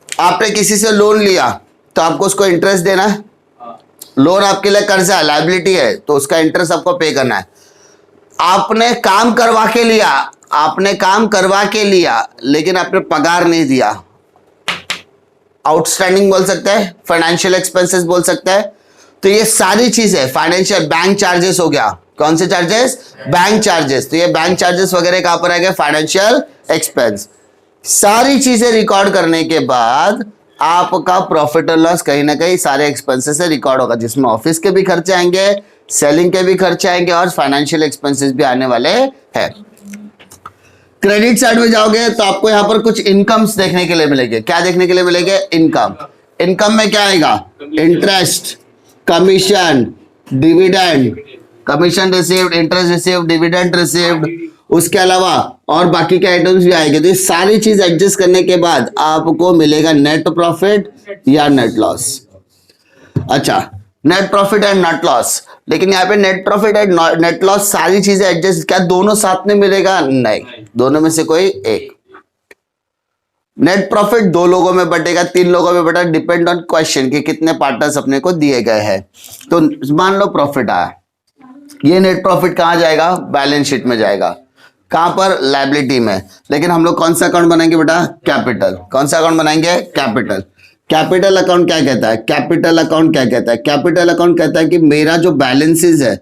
[SPEAKER 1] आपने किसी से लोन लिया तो आपको उसको इंटरेस्ट देना है। लोन आपके लिए कर्जा है, लायबिलिटी है, तो उसका इंटरेस्ट आपको पे करना है। आपने काम करवा के लिया, आपने काम करवा के लिया लेकिन आपने पगार नहीं दिया, आउटस्टैंडिंग बोल सकता है, फाइनेंशियल एक्सपेंसेस बोल सकता है। तो ये सारी चीजें फाइनेंशियल, बैंक चार्जेस हो गया, कौन से चार्जेस, बैंक चार्जेस, तो ये बैंक चार्जेस वगैरह कहां पर आएगा, फाइनेंशियल एक्सपेंस। सारी चीजें रिकॉर्ड करने के बाद आपका प्रॉफिट और लॉस कहीं ना कहीं सारे एक्सपेंसेस से रिकॉर्ड होगा, जिसमें ऑफिस के भी खर्चे आएंगे, सेलिंग के भी खर्चे आएंगे और फाइनेंशियल एक्सपेंसेस भी आने वाले हैं। क्रेडिट साइड में जाओगे तो आपको यहां पर कुछ इनकम्स देखने के लिए मिलेंगे। क्या देखने के लिए मिलेंगे, इनकम। इनकम में क्या आएगा, interest, commission, dividend, commission received, interest received, dividend received, उसके अलावा और बाकी के आइटम्स भी आएंगे। तो ये सारी चीज एडजस्ट करने के बाद आपको मिलेगा नेट प्रॉफिट या नेट लॉस। अच्छा, net profit and net loss, लेकिन यहाँ पे net profit and net loss सारी चीजें एडजस्ट, क्या दोनों साथ में मिलेगा, नहीं, दोनों में से कोई एक। नेट प्रॉफिट 2 लोगों में बटेगा, 3 लोगों में बटेगा, डिपेंड ऑन क्वेश्चन कि कितने पार्टनर्स अपने को दिए गए हैं। तो मान लो प्रॉफिट आया, ये नेट प्रॉफिट कहां जाएगा, बैलेंस शीट में जाएगा, कहां पर, लायबिलिटी में। लेकिन हम लोग कौन सा अकाउंट बनाएंगे बेटा, कैपिटल। कौन सा अकाउंट बनाएंगे, कैपिटल। कैपिटल अकाउंट क्या कहता है, कैपिटल अकाउंट क्या कहता है, कैपिटल अकाउंट कहता है कि मेरा जो बैलेंसेस है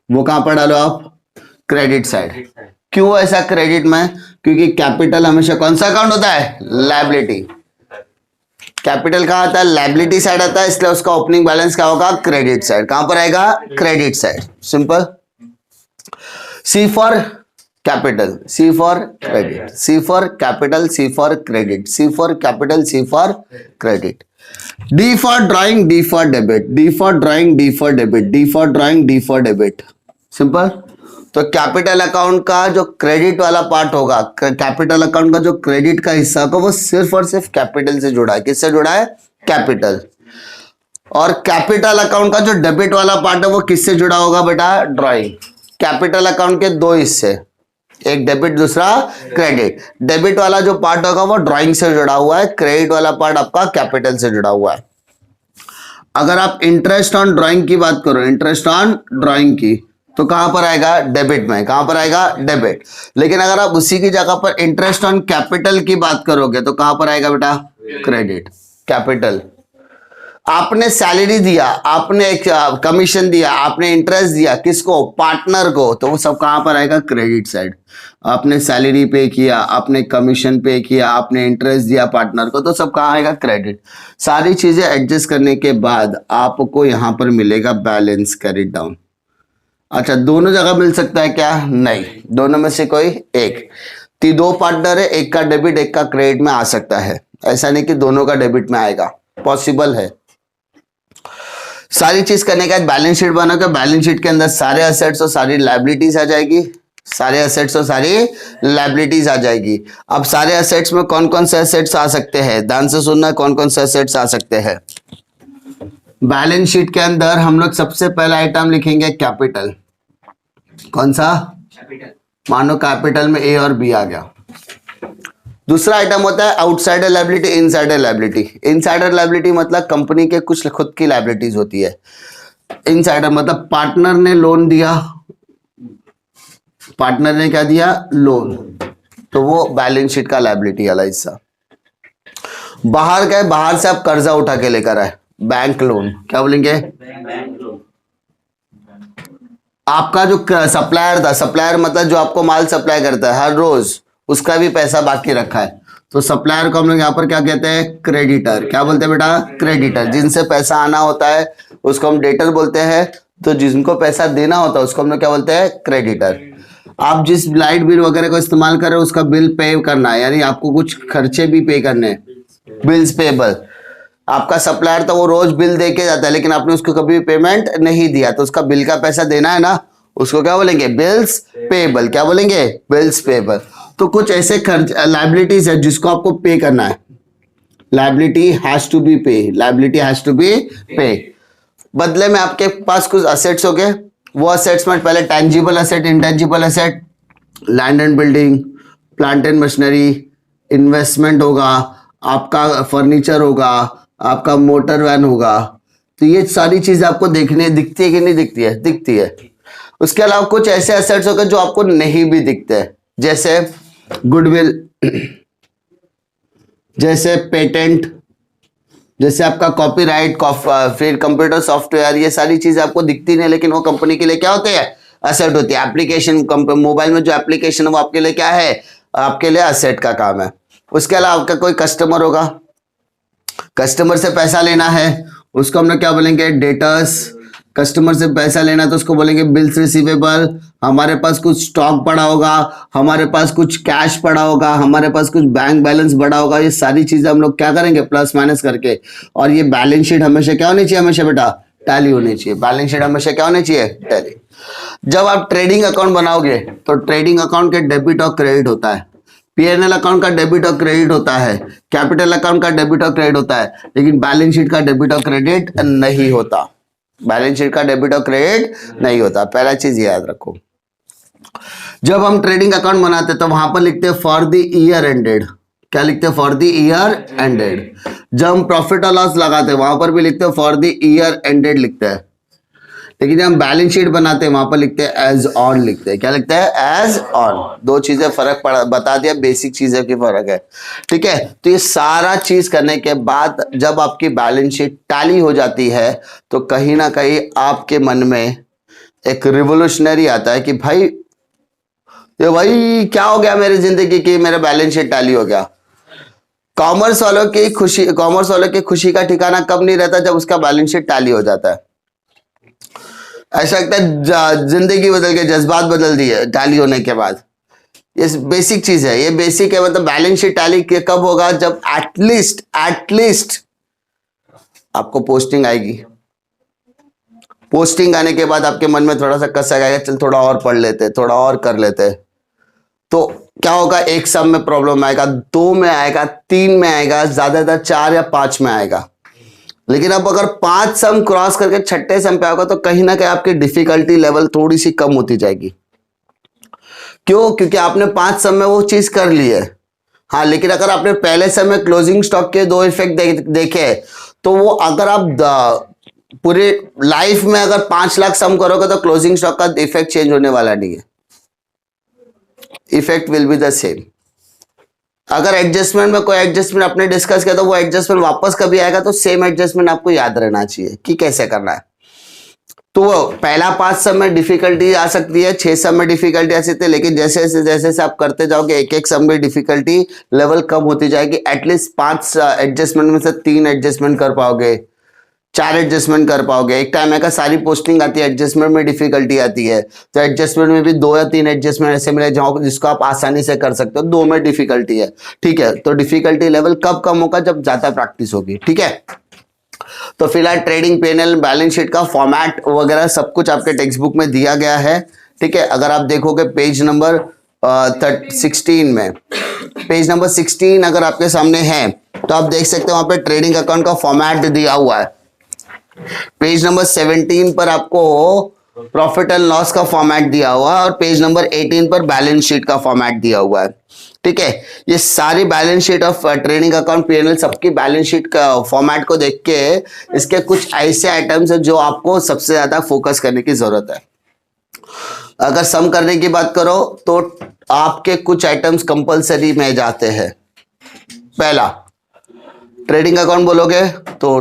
[SPEAKER 1] वो कहां पर डालो आप, क्रेडिट साइड। क्यों ऐसा क्रेडिट में, क्योंकि कैपिटल हमेशा कौन सा अकाउंट होता है, लायबिलिटी। कैपिटल कहां आता है, लायबिलिटी साइड आता है, इसलिए उसका ओपनिंग बैलेंस क्या होगा, क्रेडिट साइड। कहां पर आएगा, credit side. Simple. C for capital, C for credit, C for capital, C for credit, C for capital, C for credit. D for drawing, D for debit, D for drawing, D for debit, D for drawing, D for debit. Simple. तो capital account का जो credit वाला part होगा, capital account का जो credit का हिस्सा होगा वो सिर्फ और सिर्फ कैपिटल से जुड़ा है। किससे जुड़ा है, कैपिटल। और कैपिटल अकाउंट का जो डेबिट वाला पार्ट है वो किससे जुड़ा होगा बेटा, ड्राइंग। कैपिटल अकाउंट के 2 हिस्से, एक डेबिट दूसरा क्रेडिट। डेबिट वाला जो पार्ट होगा वो ड्राइंग से जुड़ा हुआ है, क्रेडिट वाला पार्ट आपका कैपिटल से जुड़ा हुआ है। अगर आप इंटरेस्ट ऑन ड्राइंग की बात करो, इंटरेस्ट ऑन ड्राइंग की, तो कहां पर आएगा, डेबिट में। कहां पर आएगा, डेबिट। लेकिन अगर आप उसी की जगह पर इंटरेस्ट ऑन कैपिटल की बात करोगे तो कहां पर आएगा बेटा, क्रेडिट। कैपिटल, आपने सैलरी दिया, आपने एक कमीशन दिया, आपने इंटरेस्ट दिया, किसको, पार्टनर को, तो वो सब कहां पर आएगा, क्रेडिट साइड। आपने सैलरी पे किया, आपने कमीशन पे किया, आपने इंटरेस्ट दिया पार्टनर को, तो सब कहां आएगा, क्रेडिट। सारी चीजें एडजस्ट करने के बाद आपको यहां पर मिलेगा बैलेंस कैरिड डाउन। अच्छा, दोनों जगह मिल सकता है क्या, नहीं, दोनों में से कोई एक। 2 पार्टनर है, एक का डेबिट एक का क्रेडिट में आ सकता है, ऐसा नहीं कि दोनों का डेबिट में आएगा, पॉसिबल है। सारी चीज करने के बाद बैलेंस शीट बनाओगे, बैलेंस शीट के अंदर सारे एसेट्स और सारी लायबिलिटीज आ जाएगी, सारे एसेट्स और सारी लायबिलिटीज आ जाएगी। अब सारे एसेट्स में कौन कौन से एसेट्स आ सकते हैं, ध्यान से सुनना, कौन कौन से एसेट्स आ सकते हैं। बैलेंस शीट के अंदर हम लोग सबसे पहला आइटम लिखेंगे कैपिटल। कौन सा, कैपिटल। मानो कैपिटल में ए और बी आ गया। दूसरा आइटम होता है outsider liability, insider liability. Insider liability मतलब कंपनी के कुछ खुद की लायबिलिटीज होती है। इनसाइडर मतलब पार्टनर ने लोन दिया, पार्टनर ने क्या दिया, लोन, तो वो बैलेंस शीट का लायबिलिटी वाला हिस्सा। बाहर गए, बाहर से आप कर्जा उठा के लेकर आए, बैंक लोन, क्या बोलेंगे, बैंक लोन। आपका जो सप्लायर था, सप्लायर मतलब जो आपको माल सप्लाई करता है हर रोज, उसका भी पैसा बाकी रखा है, तो सप्लायर को हम लोग यहाँ पर क्या कहते हैं, क्रेडिटर। क्या बोलते हैं बेटा, क्रेडिटर। जिनसे पैसा आना होता है उसको हम डेटर बोलते हैं, तो जिनको पैसा देना होता है उसको हम लोग क्या बोलते हैं, क्रेडिटर। आप जिस लाइट बिल वगैरह को इस्तेमाल कर रहे हो उसका बिल पे करना है, यानी आपको कुछ खर्चे भी पे करने हैं, बिल्स पेबल। आपका सप्लायर तो वो रोज बिल दे के जाता है, लेकिन आपने उसको कभी पेमेंट नहीं दिया, तो उसका बिल का पैसा देना है ना, उसको क्या बोलेंगे, बिल्स पेबल। क्या बोलेंगे, बिल्स पेबल। तो कुछ ऐसे खर्च लाइबिलिटीज है जिसको आपको पे करना है, लाइबिलिटी हैज टू बी पे, लाइबिलिटी हैज टू बी पे। बदले में आपके पास कुछ असेट्स हो गए, वो असेट्स में पहले tangible asset, intangible asset, land and building, plant and machinery, investment होगा, आपका फर्नीचर होगा, आपका मोटर वैन होगा। तो ये सारी चीजें आपको देखने दिखती है कि नहीं दिखती है, दिखती है। उसके अलावा कुछ ऐसे एसेट्स होंगे जो आपको नहीं भी दिखते हैं, जैसे गुडविल, जैसे पेटेंट, जैसे आपका कॉपीराइट, फिर कंप्यूटर सॉफ्टवेयर। ये सारी चीजें आपको दिखती नहीं, लेकिन वो कंपनी के लिए क्या होते हैं, असेट होती है। एप्लीकेशन, मोबाइल में जो एप्लीकेशन है वो आपके लिए क्या है, आपके लिए असेट का काम है। उसके अलावा आपका कोई कस्टमर होगा, कस्टमर से पैसा लेना है, उसको हम लोग क्या बोलेंगे, डेटर्स। कस्टमर से पैसा लेना तो उसको बोलेंगे बिल्स रिसीवेबल। हमारे पास कुछ स्टॉक पड़ा होगा, हमारे पास कुछ कैश पड़ा होगा, हमारे पास कुछ बैंक बैलेंस बढ़ा होगा, ये सारी चीजें हम लोग क्या करेंगे, प्लस माइनस करके। और ये बैलेंस शीट हमेशा क्या होनी चाहिए, हमेशा बेटा टैली होनी चाहिए। बैलेंस शीट हमेशा क्या होनी चाहिए, टैली। जब आप ट्रेडिंग अकाउंट बनाओगे तो ट्रेडिंग अकाउंट के डेबिट और क्रेडिट होता है, पीएनएल अकाउंट का डेबिट और क्रेडिट होता है, कैपिटल अकाउंट का डेबिट और क्रेडिट होता है, लेकिन बैलेंस शीट का डेबिट और क्रेडिट नहीं होता। बैलेंस शीट का डेबिट और क्रेडिट नहीं होता, पहला चीज याद रखो। जब हम ट्रेडिंग अकाउंट बनाते हैं तो वहां पर लिखते हैं फॉर द ईयर एंडेड। क्या लिखते हैं, फॉर द ईयर एंडेड। जब हम प्रॉफिट और लॉस लगाते हैं वहां पर भी लिखते हैं फॉर द ईयर एंडेड लिखते हैं, लेकिन जब हम बैलेंस शीट बनाते हैं वहां पर लिखते हैं एज ऑन लिखते हैं। क्या लिखते हैं, एज ऑन। दो चीजें फर्क बता दिया, बेसिक चीजें की फर्क है, ठीक है। तो ये सारा चीज करने के बाद जब आपकी बैलेंस शीट टैली हो जाती है तो कहीं ना कहीं आपके मन में एक रिवोल्यूशनरी आता है कि भाई ये भाई क्या हो गया मेरी जिंदगी की, मेरा बैलेंस शीट टैली हो गया। कॉमर्स वालों की खुशी का ठिकाना कब नहीं रहता, जब उसका बैलेंस शीट टैली हो जाता है। ऐसा लगता है जिंदगी बदल गई, जज्बात बदल दिए टैली होने के बाद। ये बेसिक चीज है, ये बेसिक है। मतलब बैलेंस शीट टैली कब होगा, जब एटलीस्ट आपको पोस्टिंग आएगी। पोस्टिंग आने के बाद आपके मन में थोड़ा सा कस आएगा, चल थोड़ा और पढ़ लेते, थोड़ा और कर लेते। तो क्या होगा, एक सम में प्रॉब्लम आएगा, 2 में आएगा, 3 में आएगा, ज्यादातर 4 या 5 में आएगा। लेकिन अब अगर 5 सम क्रॉस करके छठे सम पे होगा तो कहीं ना कहीं आपकी डिफिकल्टी लेवल थोड़ी सी कम होती जाएगी। क्यों, क्योंकि आपने 5 सम में वो चीज कर ली है। हाँ, लेकिन अगर आपने पहले सम में क्लोजिंग स्टॉक के 2 इफेक्ट देखे तो वो अगर आप पूरे लाइफ में अगर 5 लाख सम करोगे तो क्लोजिंग स्टॉक का इफेक्ट चेंज होने वाला नहीं है, effect will be the same. अगर एडजस्टमेंट में कोई एडजस्टमेंट आपने डिस्कस किया तो वो एडजस्टमेंट वापस कभी आएगा तो सेम एडजस्टमेंट आपको याद रहना चाहिए कि कैसे करना है। तो वो पहला 5 सम में डिफिकल्टी आ सकती है, 6 सम में डिफिकल्टी आ सकती है, लेकिन जैसे जैसे आप करते जाओगे एक सम में डिफिकल्टी लेवल कम होती जाएगी। एटलीस्ट 5 एडजस्टमेंट में से 3 एडजस्टमेंट कर पाओगे, 4 एडजस्टमेंट कर पाओगे। एक टाइम का सारी पोस्टिंग आती है, एडजस्टमेंट में डिफिकल्टी आती है, तो एडजस्टमेंट में भी 2 या 3 एडजस्टमेंट ऐसे मिले जिसको आप आसानी से कर सकते हो। 2 में डिफिकल्टी है, ठीक है। तो डिफिकल्टी लेवल कब कम होगा, जब ज्यादा प्रैक्टिस होगी, ठीक है। तो फिलहाल ट्रेडिंग पैनल, बैलेंस शीट का फॉर्मेट वगैरह सब कुछ आपके टेक्स्ट बुक में दिया गया है, ठीक है। अगर आप देखोगे पेज नंबर 16 में, पेज नंबर 16 अगर आपके सामने है तो आप देख सकते हो वहां पे ट्रेडिंग अकाउंट का फॉर्मेट दिया हुआ है। पेज नंबर 17 पर आपको प्रॉफिट एंड लॉस का फॉर्मेट दिया हुआ है और पेज नंबर 18 पर बैलेंस शीट का फॉर्मेट दिया हुआ है, ठीक है। ये सारी balance sheet of trading account PNL सबकी बैलेंस शीट का फॉर्मेट को देख के इसके कुछ ऐसे आइटम्स है जो आपको सबसे ज्यादा फोकस करने की जरूरत है। अगर सम करने की बात करो तो आपके कुछ आइटम्स कंपलसरी में जाते हैं। पहला, ट्रेडिंग अकाउंट बोलोगे तो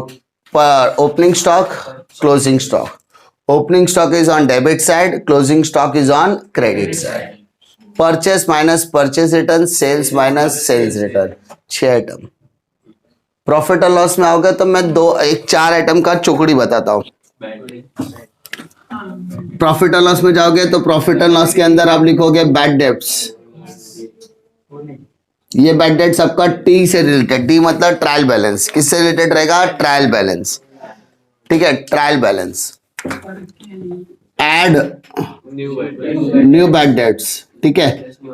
[SPEAKER 1] opening stock, closing stock. Opening stock is on debit side, closing stock is on credit side. Purchase minus purchase return, sales minus sales return, 6 item. Profit और लॉस में आओगे तो मैं 4 आइटम का चुकड़ी बताता हूं। प्रॉफिट और लॉस में जाओगे तो प्रॉफिट और लॉस के अंदर आप लिखोगे बैड डेब्ट्स। ये बैड डेट्स आपका टी से रिलेटेड, टी मतलब ट्रायल बैलेंस, किससे रिलेटेड रहेगा? ट्रायल बैलेंस, ठीक है, trial balance. Add new bad debts, ठीक है।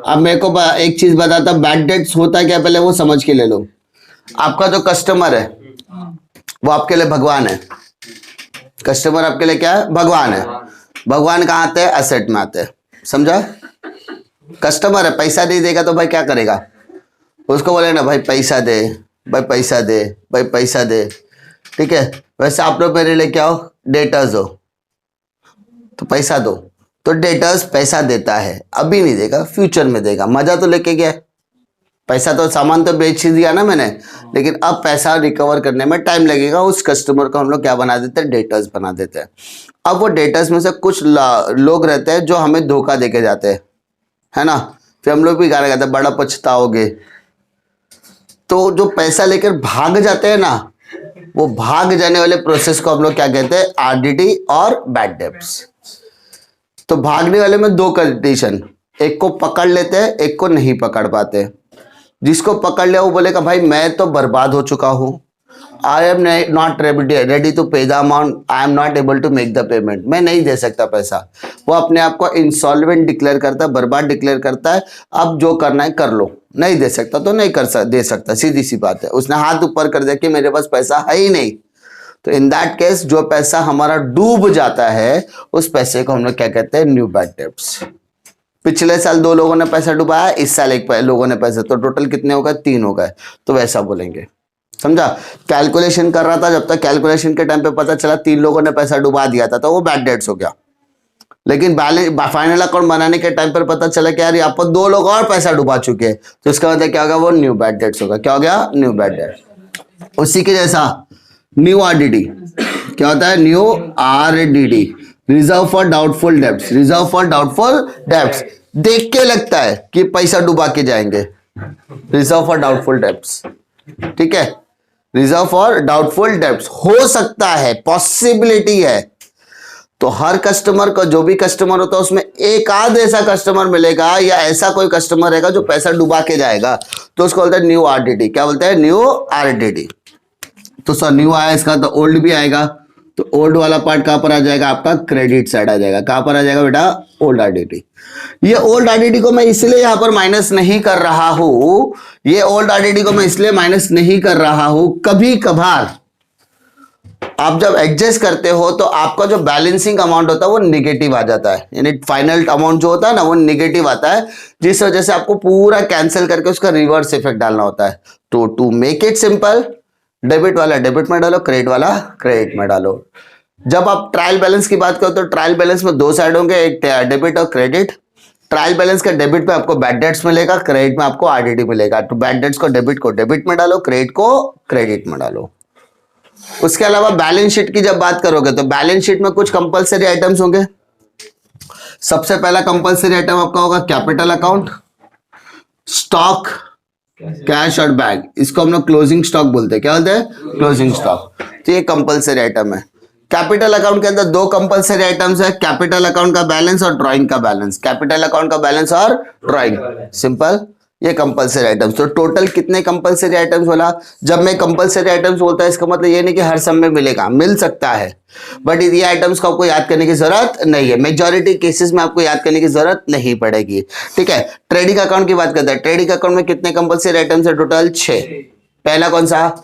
[SPEAKER 1] अब मेरे को एक चीज बताता, बैड डेट्स होता क्या पहले वो समझ के ले लो। आपका जो कस्टमर है वो आपके लिए भगवान है। कस्टमर आपके लिए क्या है? भगवान है। भगवान कहाँ आते हैं? एसेट में आते हैं, समझा? कस्टमर है, पैसा नहीं देगा तो भाई क्या करेगा? उसको बोले ना भाई पैसा दे, भाई पैसा दे, भाई पैसा दे, ठीक है। वैसे आप लोग मेरे लिए क्या हो? डेटर्स हो, तो पैसा दो। तो डेटर्स पैसा देता है, अभी नहीं देगा, फ्यूचर में देगा। मजा तो लेके गया, पैसा तो, सामान तो बेच ही दिया ना मैंने, लेकिन अब पैसा रिकवर करने में टाइम लगेगा। उस कस्टमर को हम लोग क्या बना देते हैं? डेटर्स बना देते हैं। अब वो डेटर्स में से कुछ लोग रहते हैं जो हमें धोखा देके जाते हैं, है ना। फिर हम लोग भी गाना गाते हैं, बड़ा पछताओगे। तो जो पैसा लेकर भाग जाते हैं ना, वो भाग जाने वाले प्रोसेस को हम लोग क्या कहते हैं? आरडीडी और बैड डेब्ट्स। तो भागने वाले में 2 कंडीशन, एक को पकड़ लेते हैं, एक को नहीं पकड़ पाते। जिसको पकड़ लिया वो बोलेगा भाई मैं तो बर्बाद हो चुका हूं, I am not ready to pay the amount, I am not able to make the payment, मैं नहीं दे सकता पैसा। वो अपने आप को इंसॉल्वेंट डिक्लेयर करता है, बर्बाद डिक्लेयर करता है। अब जो करना है कर लो, नहीं दे सकता तो नहीं दे सकता, सीधी सी बात है। उसने हाथ ऊपर कर दिया कि मेरे पास पैसा है ही नहीं। तो इन दैट केस जो पैसा हमारा डूब जाता है, उस पैसे को हम लोग क्या कहते हैं? New bad debts. पिछले साल 2 लोगों ने पैसा डुबाया, इस साल 1 लोगों ने पैसा, तो टोटल कितने हो गए? 3 हो गए। तो वैसा बोलेंगे, समझा? कैलकुलेशन कर रहा था, जब तक कैलकुलेशन के टाइम पे पता चला 3 लोगों ने पैसा डुबा दिया था, तो वो बैड डेट्स हो गया। लेकिन फाइनल अकाउंट बनाने के टाइम पर पता चला कि यार यहाँ पर 2 लोग और पैसा डुबा चुके हैं, तो इसका मतलब क्या होगा? वो न्यू बैड डेट्स होगा। क्या हो गया? New bad debt. उसी के जैसा न्यू आरडीडी क्या होता है? New RDD, reserve for doubtful debts. Reserve for doubtful debts देख के लगता है कि पैसा डुबा के जाएंगे, रिजर्व फॉर डाउटफुल डेब्ट्स, ठीक है। रिजर्व फॉर डाउटफुल डेब्ट्स हो सकता है, पॉसिबिलिटी है। तो हर कस्टमर का, जो भी कस्टमर होता है उसमें एक आध ऐसा कस्टमर मिलेगा या ऐसा कोई कस्टमर रहेगा जो पैसा डुबा के जाएगा, तो उसको बोलते हैं न्यू आरडीडी। क्या बोलते हैं? New RDD. तो सर न्यू आया इसका, तो ओल्ड भी आएगा। तो ओल्ड वाला पार्ट कहां पर आ जाएगा? आपका क्रेडिट साइड आ जाएगा। कहां पर आ जाएगा बेटा? Old RDD. ये ओल्ड आरडीडी को मैं इसलिए यहां पर माइनस नहीं कर रहा हूं, ये ओल्ड आरडीडी को मैं इसलिए माइनस नहीं कर रहा हूं, कभी कभार आप जब एडजस्ट करते हो तो आपका जो बैलेंसिंग अमाउंट होता है वो निगेटिव आ जाता है, यानी फाइनल अमाउंट जो होता है ना वो निगेटिव आता है, जिस वजह से आपको पूरा कैंसिल करके उसका रिवर्स इफेक्ट डालना होता है। तो to make it simple, debit वाला डेबिट में डालो, क्रेडिट वाला क्रेडिट में डालो। जब आप ट्रायल बैलेंस की बात करो तो ट्रायल बैलेंस में 2 साइड होंगे, एक डेबिट और क्रेडिट। ट्रायल बैलेंस का डेबिट में आपको बैड डेट्स मिलेगा, क्रेडिट में आपको आरडीडी मिलेगा। तो बैड डेट्स को डेबिट में डालो, क्रेडिट को क्रेडिट में डालो। उसके अलावा बैलेंस शीट की जब बात करोगे तो बैलेंस शीट में कुछ कंपलसरी आइटम्स होंगे। सबसे पहला कंपलसरी आइटम आपका होगा कैपिटल अकाउंट, स्टॉक, कैश और बैग। इसको हम लोग क्लोजिंग स्टॉक बोलते हैं। क्या बोलते हैं? Closing stock. तो ये कंपलसरी आइटम है। कैपिटल अकाउंट के अंदर 2 कंपलसरी आइटम्स है, कैपिटल अकाउंट का बैलेंस और ड्राइंग का बैलेंस। कैपिटल अकाउंट का बैलेंस और ड्राइंग, सिंपल, ये कंपलसरी आइटम्स। तो टोटल कितने कंपलसरी आइटम्स बोला? जब मैं कंपलसरी आइटम्स बोलता है इसका मतलब ये नहीं कि हर सब में मिलेगा, मिल सकता है, बट ये आइटम्स को आपको याद करने की जरूरत नहीं है। मेजॉरिटी केसेस में आपको याद करने की जरूरत नहीं पड़ेगी, ठीक है। ट्रेडिंग अकाउंट की बात करते हैं। ट्रेडिंग अकाउंट में कितने कंपलसरी आइटम्स है? टोटल 6। पहला कौन सा?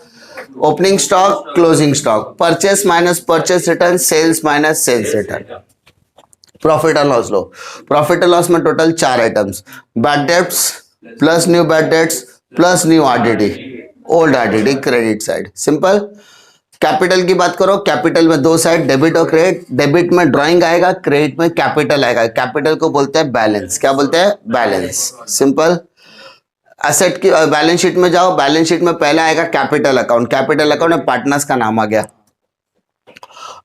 [SPEAKER 1] Opening stock, closing stock, purchase minus purchase return, sales minus sales return. Profit और लॉस लो। प्रॉफिट और लॉस में total 4 items, bad debts plus new bad debts plus new RDD, old RDD, credit side, simple. Capital की बात करो, capital में 2 side, debit और credit. Debit में ड्राइंग आएगा, क्रेडिट में कैपिटल आएगा। कैपिटल को बोलते हैं बैलेंस। क्या बोलते हैं? Balance, simple. एसेट की बैलेंस शीट में जाओ, बैलेंस शीट में पहला आएगा कैपिटल अकाउंट। कैपिटल अकाउंट में पार्टनर्स का नाम आ गया।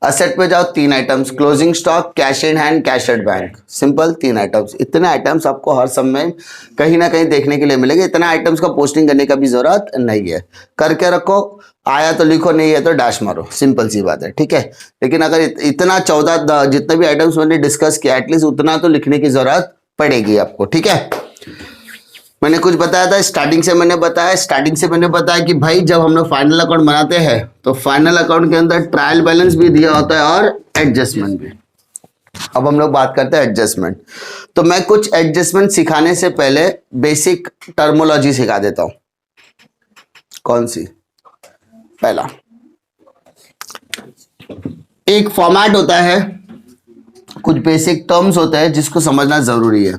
[SPEAKER 1] असेट पे जाओ, 3 items, closing stock, cash in hand, cash at bank, simple 3 items. इतने आइटम्स आपको हर समय कहीं ना कहीं देखने के लिए मिलेंगे। इतना आइटम्स का पोस्टिंग करने का भी जरूरत नहीं है, करके रखो, आया तो लिखो, नहीं है तो डैश मारो, सिंपल सी बात है, ठीक है। लेकिन अगर इतना 14 जितने भी आइटम्स मैंने डिस्कस किया, एटलीस्ट उतना तो लिखने की जरूरत पड़ेगी आपको, ठीक है। मैंने कुछ बताया था स्टार्टिंग से, मैंने बताया कि भाई जब हम लोग फाइनल अकाउंट बनाते हैं तो फाइनल अकाउंट के अंदर ट्रायल बैलेंस भी दिया होता है और एडजस्टमेंट भी। अब हम लोग बात करते हैं एडजस्टमेंट। तो मैं कुछ एडजस्टमेंट सिखाने से पहले बेसिक टर्मोलॉजी सिखा देता हूं। कौन सी? पहला, एक फॉर्मेट होता है, कुछ बेसिक टर्म्स होते हैं जिसको समझना जरूरी है।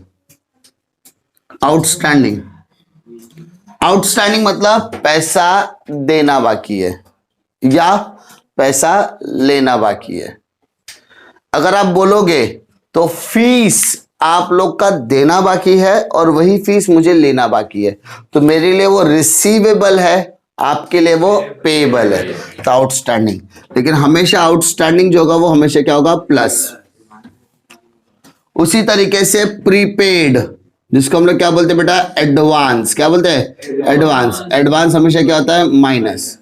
[SPEAKER 1] आउटस्टैंडिंग, आउटस्टैंडिंग मतलब पैसा देना बाकी है या पैसा लेना बाकी है। अगर आप बोलोगे तो फीस आप लोग का देना बाकी है और वही फीस मुझे लेना बाकी है, तो मेरे लिए वो रिसीवेबल है, आपके लिए वो पेएबल है, तो आउटस्टैंडिंग। लेकिन हमेशा आउटस्टैंडिंग जो होगा वो हमेशा क्या होगा? प्लस। उसी तरीके से प्रीपेड, जिसको हम लोग क्या बोलते हैं बेटा? एडवांस। क्या बोलते हैं? एडवांस। एडवांस हमेशा क्या होता है? माइनस।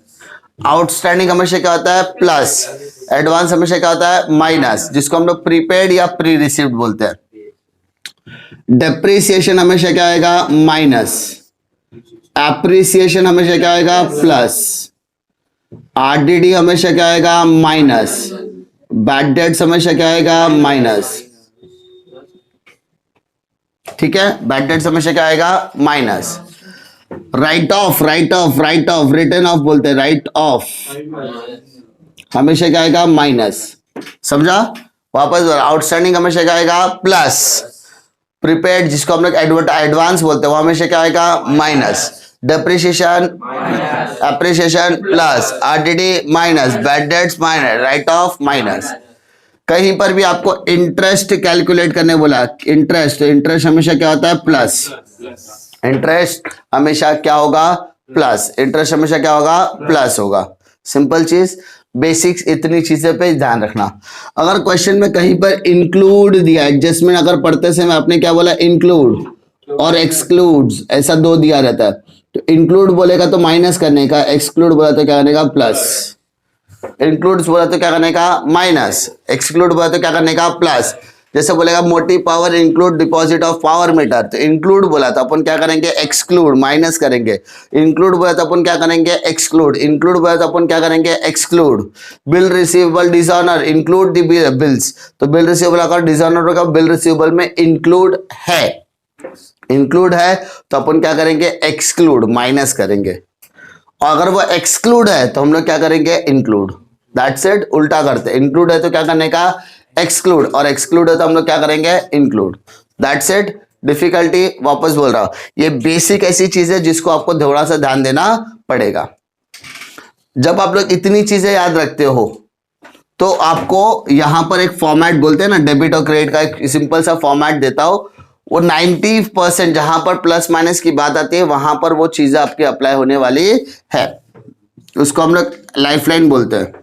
[SPEAKER 1] आउटस्टैंडिंग हमेशा क्या होता है? प्लस। एडवांस हमेशा क्या होता है? माइनस, जिसको हम लोग प्रीपेड या प्री रिसीव्ड बोलते हैं। डेप्रिसिएशन हमेशा क्या आएगा? माइनस। एप्रिसिएशन हमेशा क्या आएगा? प्लस। आरडीडी हमेशा क्या आएगा? माइनस। बैड डेट्स हमेशा क्या आएगा? माइनस, ठीक है। बैड डेट्स हमेशा क्या आएगा? Minus. Right of, right of, right of, return of बोलते हैं, राइट ऑफ हमेशा क्या आएगा? माइनस। समझा? वापस, आउटस्टैंडिंग हमेशा क्या आएगा? प्लस। प्रीपेड, जिसको हम लोग एडवांस बोलते हैं, वो हमेशा क्या आएगा? Minus. Depreciation, appreciation plus, RDD minus, bad debts minus, right of minus. कहीं पर भी आपको इंटरेस्ट कैलकुलेट करने बोला, इंटरेस्ट, तो इंटरेस्ट हमेशा क्या होता है? प्लस। इंटरेस्ट हमेशा क्या होगा? प्लस। इंटरेस्ट हमेशा क्या होगा? प्लस होगा। सिंपल चीज, बेसिक्स, इतनी चीजें पे ध्यान रखना। अगर क्वेश्चन में कहीं पर इंक्लूड दिया, एडजस्टमेंट अगर पढ़ते समय आपने क्या बोला? इंक्लूड और एक्सक्लूड्स, ऐसा 2 दिया रहता है, तो इंक्लूड बोलेगा तो माइनस करने का, एक्सक्लूड बोला तो क्या करने का? प्लस। इंक्लूड बोला तो क्या करने का? माइनस। एक्सक्लूड बोला तो क्या करने का? प्लस। जैसे बोलेगा मोटी power include deposit of power meter, तो इंक्लूड बोला तो अपन क्या करेंगे? एक्सक्लूड, माइनस करेंगे। इंक्लूड बोला तो अपन क्या करेंगे? एक्सक्लूड। इंक्लूड बोला तो अपन क्या करेंगे? Exclude. Bill receivable dishonour, include the bills, तो बिल रिसीवेबल अगर डिसऑनर होगा, बिल रिसीवेबल में इंक्लूड है, इंक्लूड है तो अपन क्या करेंगे? एक्सक्लूड, माइनस करेंगे। और अगर वो एक्सक्लूड है तो हम लोग क्या करेंगे? इंक्लूड। That's it. उल्टा करते, इंक्लूड है तो क्या करने का? एक्सक्लूड, और एक्सक्लूड है तो हम लोग क्या करेंगे? इंक्लूड। That's it. डिफिकल्टी वापस बोल रहा हूं, ये बेसिक ऐसी चीज है जिसको आपको थोड़ा सा ध्यान देना पड़ेगा। जब आप लोग इतनी चीजें याद रखते हो तो आपको यहां पर एक फॉर्मेट बोलते हैं ना, डेबिट और क्रेडिट का एक सिंपल सा फॉर्मेट देता हो, वो 90% जहां पर प्लस माइनस की बात आती है वहां पर वो चीजें आपके अप्लाई होने वाली है। उसको हम लोग लाइफलाइन बोलते हैं।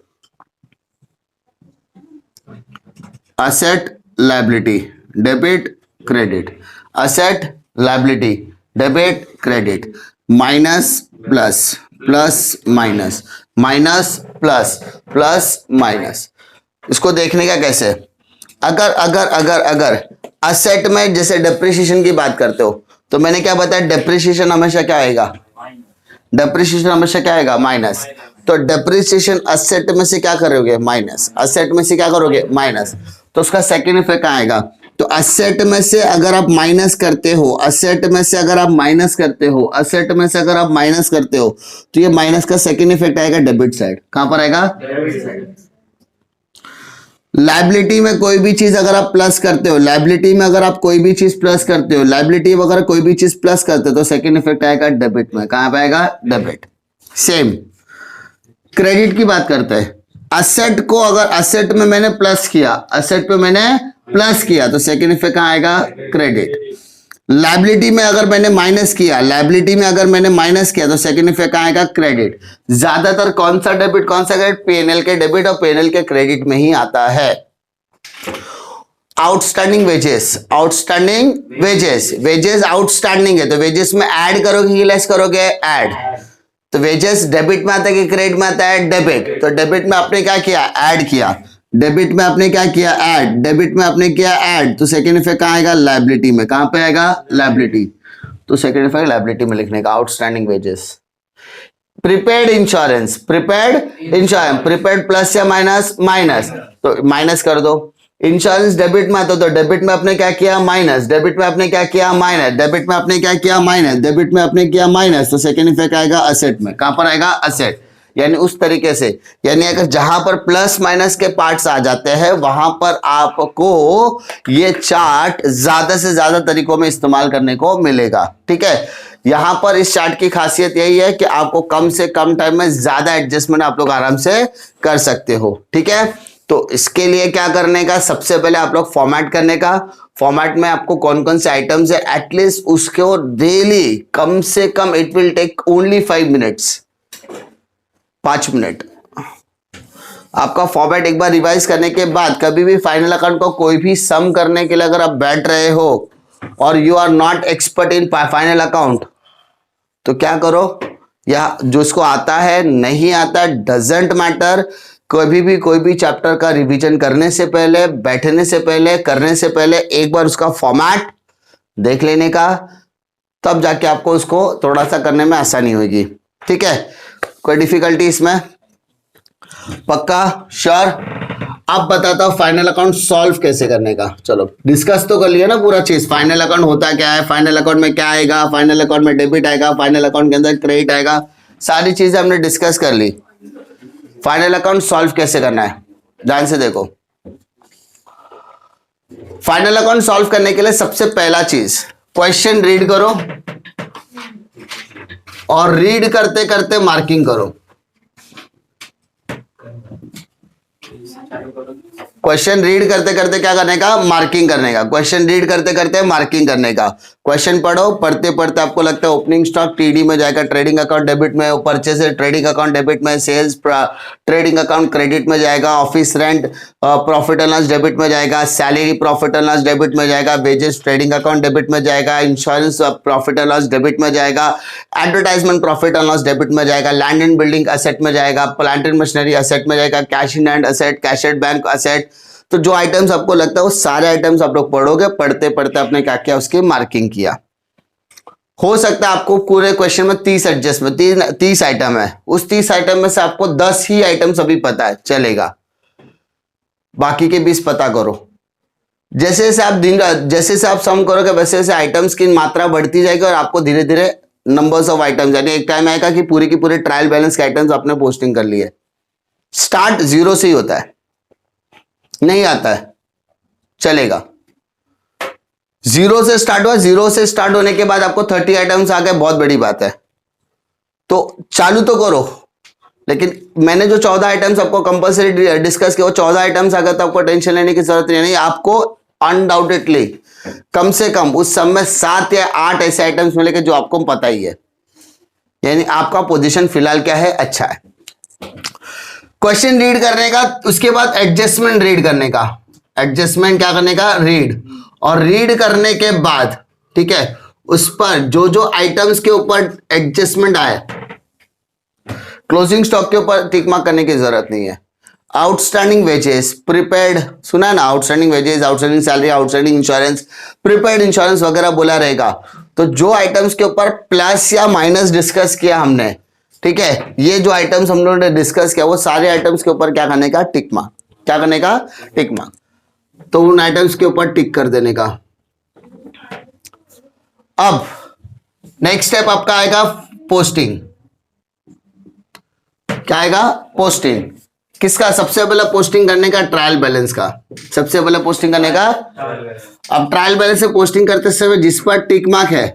[SPEAKER 1] Asset liability, debit credit, asset liability, debit credit, minus plus, plus minus, minus plus, plus minus. इसको देखने का कैसे? अगर अगर अगर अगर असेट में जैसे डेप्रिसिएशन की बात करते हो तो मैंने क्या बताया? डेप्रिसिएशन हमेशा क्या आएगा? डेप्रिसिएशन हमेशा क्या आएगा? माइनस। तो डेप्रिसिएशन असेट में से क्या करोगे? माइनस। असेट में से क्या करोगे? माइनस। तो उसका सेकंड इफेक्ट आएगा। तो असेट में से अगर आप माइनस करते हो, असेट में से अगर आप माइनस करते हो, असेट में से अगर आप माइनस करते हो, तो ये माइनस का सेकंड इफेक्ट आएगा डेबिट साइड। कहां पर आएगा? Debit side. लायबिलिटी में कोई भी चीज अगर आप प्लस करते हो, लायबिलिटी में अगर आप कोई भी चीज प्लस करते हो, लायबिलिटी में अगर कोई भी चीज प्लस करते हो तो सेकंड इफेक्ट आएगा डेबिट में। कहां पे आएगा? डेबिट। सेम क्रेडिट की बात करते हैं। असेट को अगर असेट में मैंने प्लस किया, असेट पे मैंने प्लस किया तो सेकंड इफेक्ट कहां आएगा? क्रेडिट। लायबिलिटी में अगर मैंने माइनस किया, लायबिलिटी में अगर मैंने माइनस किया तो सेकंड इफेक्ट कहाँ आएगा? क्रेडिट। ज्यादातर कौन सा डेबिट कौन सा क्रेडिट? पीएनएल के डेबिट और पीएनएल के क्रेडिट में ही आता है। Outstanding wages, outstanding wages, wages outstanding है तो वेजेस में ऐड करोगे कि लेस करोगे? ऐड। तो वेजेस डेबिट में आता है कि क्रेडिट में आता है? डेबिट। तो डेबिट में आपने क्या किया? ऐड किया। डेबिट में आपने क्या किया? ऐड। डेबिट में आपने किया ऐड, तो सेकंड इफेक्ट कहाँ आएगा? लायबिलिटी में। कहां पे आएगा? लायबिलिटी। तो सेकंड इफेक्ट लायबिलिटी में लिखने का, outstanding wages. Prepaid insurance, prepaid insurance, prepaid plus या माइनस? माइनस, तो माइनस कर दो। इंश्योरेंस डेबिट में आता तो डेबिट में आपने क्या किया? माइनस। डेबिट में आपने क्या किया? माइनस। डेबिट में आपने क्या किया? माइनस। डेबिट में आपने किया माइनस, तो सेकंड इफेक्ट आएगा असेट में। कहां पर आएगा? असेट। यानी उस तरीके से, यानी अगर जहां पर प्लस माइनस के पार्ट्स आ जाते हैं वहां पर आपको ये चार्ट ज्यादा से ज्यादा तरीकों में इस्तेमाल करने को मिलेगा। ठीक है, यहां पर इस चार्ट की खासियत यही है कि आपको कम से कम टाइम में ज्यादा एडजस्टमेंट आप लोग आराम से कर सकते हो। ठीक है, तो इसके लिए क्या करने का? सबसे पहले आप लोग फॉर्मेट करने का। फॉर्मेट में आपको कौन कौन से आइटम्स है एटलीस्ट उसको डेली कम से कम it will take only 5 minutes, 5 minute. आपका फॉर्मेट एक बार रिवाइज करने के बाद कभी भी फाइनल अकाउंट को कोई भी सम करने के लिए अगर आप बैठ रहे हो और you are not expert in final account तो क्या करो, या जो इसको आता है नहीं आता डजेंट मैटर, कोई भी चैप्टर का रिवीजन करने से पहले, बैठने से पहले, करने से पहले एक बार उसका फॉर्मेट देख लेने का, तब जाके आपको उसको थोड़ा सा करने में आसानी होगी। ठीक है, कोई डिफिकल्टी इसमें? पक्का? श्योर? अब बताता हूं फाइनल अकाउंट सॉल्व कैसे करने का। चलो डिस्कस तो कर लिया ना पूरा चीज, फाइनल अकाउंट होता क्या है, फाइनल अकाउंट में क्या आएगा, फाइनल अकाउंट में डेबिट आएगा, फाइनल अकाउंट के अंदर क्रेडिट आएगा, सारी चीजें हमने डिस्कस कर ली। फाइनल अकाउंट सॉल्व कैसे करना है ध्यान से देखो। फाइनल अकाउंट सॉल्व करने के लिए सबसे पहला चीज क्वेश्चन रीड करो और रीड करते करते मार्किंग करो। क्वेश्चन रीड करते करते क्या करने का? मार्किंग करने का। क्वेश्चन रीड करते करते मार्किंग करने का। क्वेश्चन पढ़ो, पढ़ते पढ़ते आपको लगता है ओपनिंग स्टॉक टीडी में जाएगा, ट्रेडिंग अकाउंट डेबिट में, परचेज ट्रेडिंग अकाउंट डेबिट में, सेल्स ट्रेडिंग अकाउंट क्रेडिट में जाएगा, office rent profit and loss debit में जाएगा, salary profit and loss debit में जाएगा, वेजेस ट्रेडिंग अकाउंट डेबिट में जाएगा, insurance profit and loss debit में जाएगा, advertisement profit and loss debit में जाएगा, लैंड एंड बिल्डिंग असेट में जाएगा, प्लांट एंड मशीनरी असेट में जाएगा, cash in hand asset, cash at bank asset. तो जो आइटम्स आपको लगता है वो सारे आइटम्स आप लोग पढ़ोगे, पढ़ते पढ़ते आपने क्या किया? उसकी मार्किंग किया। हो सकता है आपको पूरे क्वेश्चन में 30 एडजस्टमेंट 30 आइटम है, उस 30 आइटम में से आपको 10 ही आइटम्स अभी पता है, चलेगा, बाकी के 20 पता करो। जैसे जैसे आप सम करोगे वैसे वैसे आइटम्स की मात्रा बढ़ती जाएगी और आपको धीरे धीरे नंबर्स ऑफ आइटम्स, यानी एक टाइम आएगा कि पूरी की पूरी ट्रायल बैलेंस के आइटम्स आपने पोस्टिंग कर लिए। स्टार्ट 0 से ही होता है, नहीं आता है, चलेगा। 0 से स्टार्ट हुआ, 0 से स्टार्ट होने के बाद आपको 30 आइटम्स आ गए, बहुत बड़ी बात है, तो चालू तो करो। लेकिन मैंने जो 14 आइटम्स आपको कंपल्सरी डिस्कस किया वो 14 आइटम्स आ गए तो आपको टेंशन लेने की जरूरत नहीं। आपको अनडाउटेडली कम से कम उस समय 7 या 8 ऐसे आइटम्स मिलेंगे जो आपको पता ही है, यानी आपका पोजीशन फिलहाल क्या है? अच्छा है। क्वेश्चन रीड करने का, उसके बाद एडजस्टमेंट रीड करने का। एडजस्टमेंट क्या करने का? रीड। और रीड करने के बाद ठीक है, उस पर जो जो आइटम्स के ऊपर एडजस्टमेंट आए, क्लोजिंग स्टॉक के ऊपर टिक मार्क करने की जरूरत नहीं है। आउटस्टैंडिंग वेजेस, प्रीपेड, सुना ना, outstanding wages, outstanding salary, outstanding insurance, prepaid insurance वगैरह बोला रहेगा। तो जो आइटम्स के ऊपर प्लस या माइनस डिस्कस किया हमने, ठीक है, ये जो आइटम्स हम लोगों ने डिस्कस किया वो सारे आइटम्स के ऊपर क्या करने का? Tick mark. क्या करने का? Tick mark. तो उन आइटम्स के ऊपर टिक कर देने का। अब नेक्स्ट स्टेप आपका आएगा पोस्टिंग। क्या आएगा? पोस्टिंग। किसका? सबसे पहले पोस्टिंग करने का ट्रायल बैलेंस का, सबसे पहले पोस्टिंग करने का। अब ट्रायल बैलेंस से पोस्टिंग करते समय जिस पर टिक मार्क है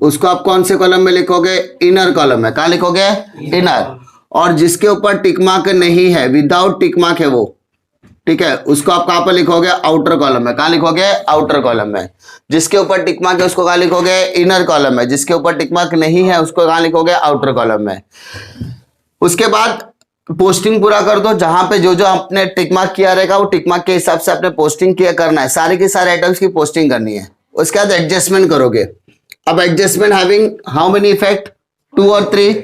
[SPEAKER 1] उसको आप कौन से कॉलम में लिखोगे? इनर कॉलम में। कहां लिखोगे? इनर। और जिसके ऊपर टिक मार्क नहीं है, विदाउट टिक मार्क है वो, ठीक है, उसको आप कहां पर लिखोगे? आउटर कॉलम में। कहां लिखोगे? आउटर कॉलम में। जिसके ऊपर टिक मार्क है उसको कहाँ लिखोगे, इनर कॉलम में। जिसके ऊपर टिक मार्क नहीं है उसको कहाँ लिखोगे, आउटर कॉलम में। उसके बाद पोस्टिंग पूरा कर दो, जहां पे जो जो आपने टिक मार्क किया रहेगा वो टिक मार्क के हिसाब से आपने पोस्टिंग किया करना है, सारे के सारे आइटम्स की पोस्टिंग करनी है। उसके बाद एडजस्टमेंट करोगे। अब adjustment having how many effect, 2 और 3,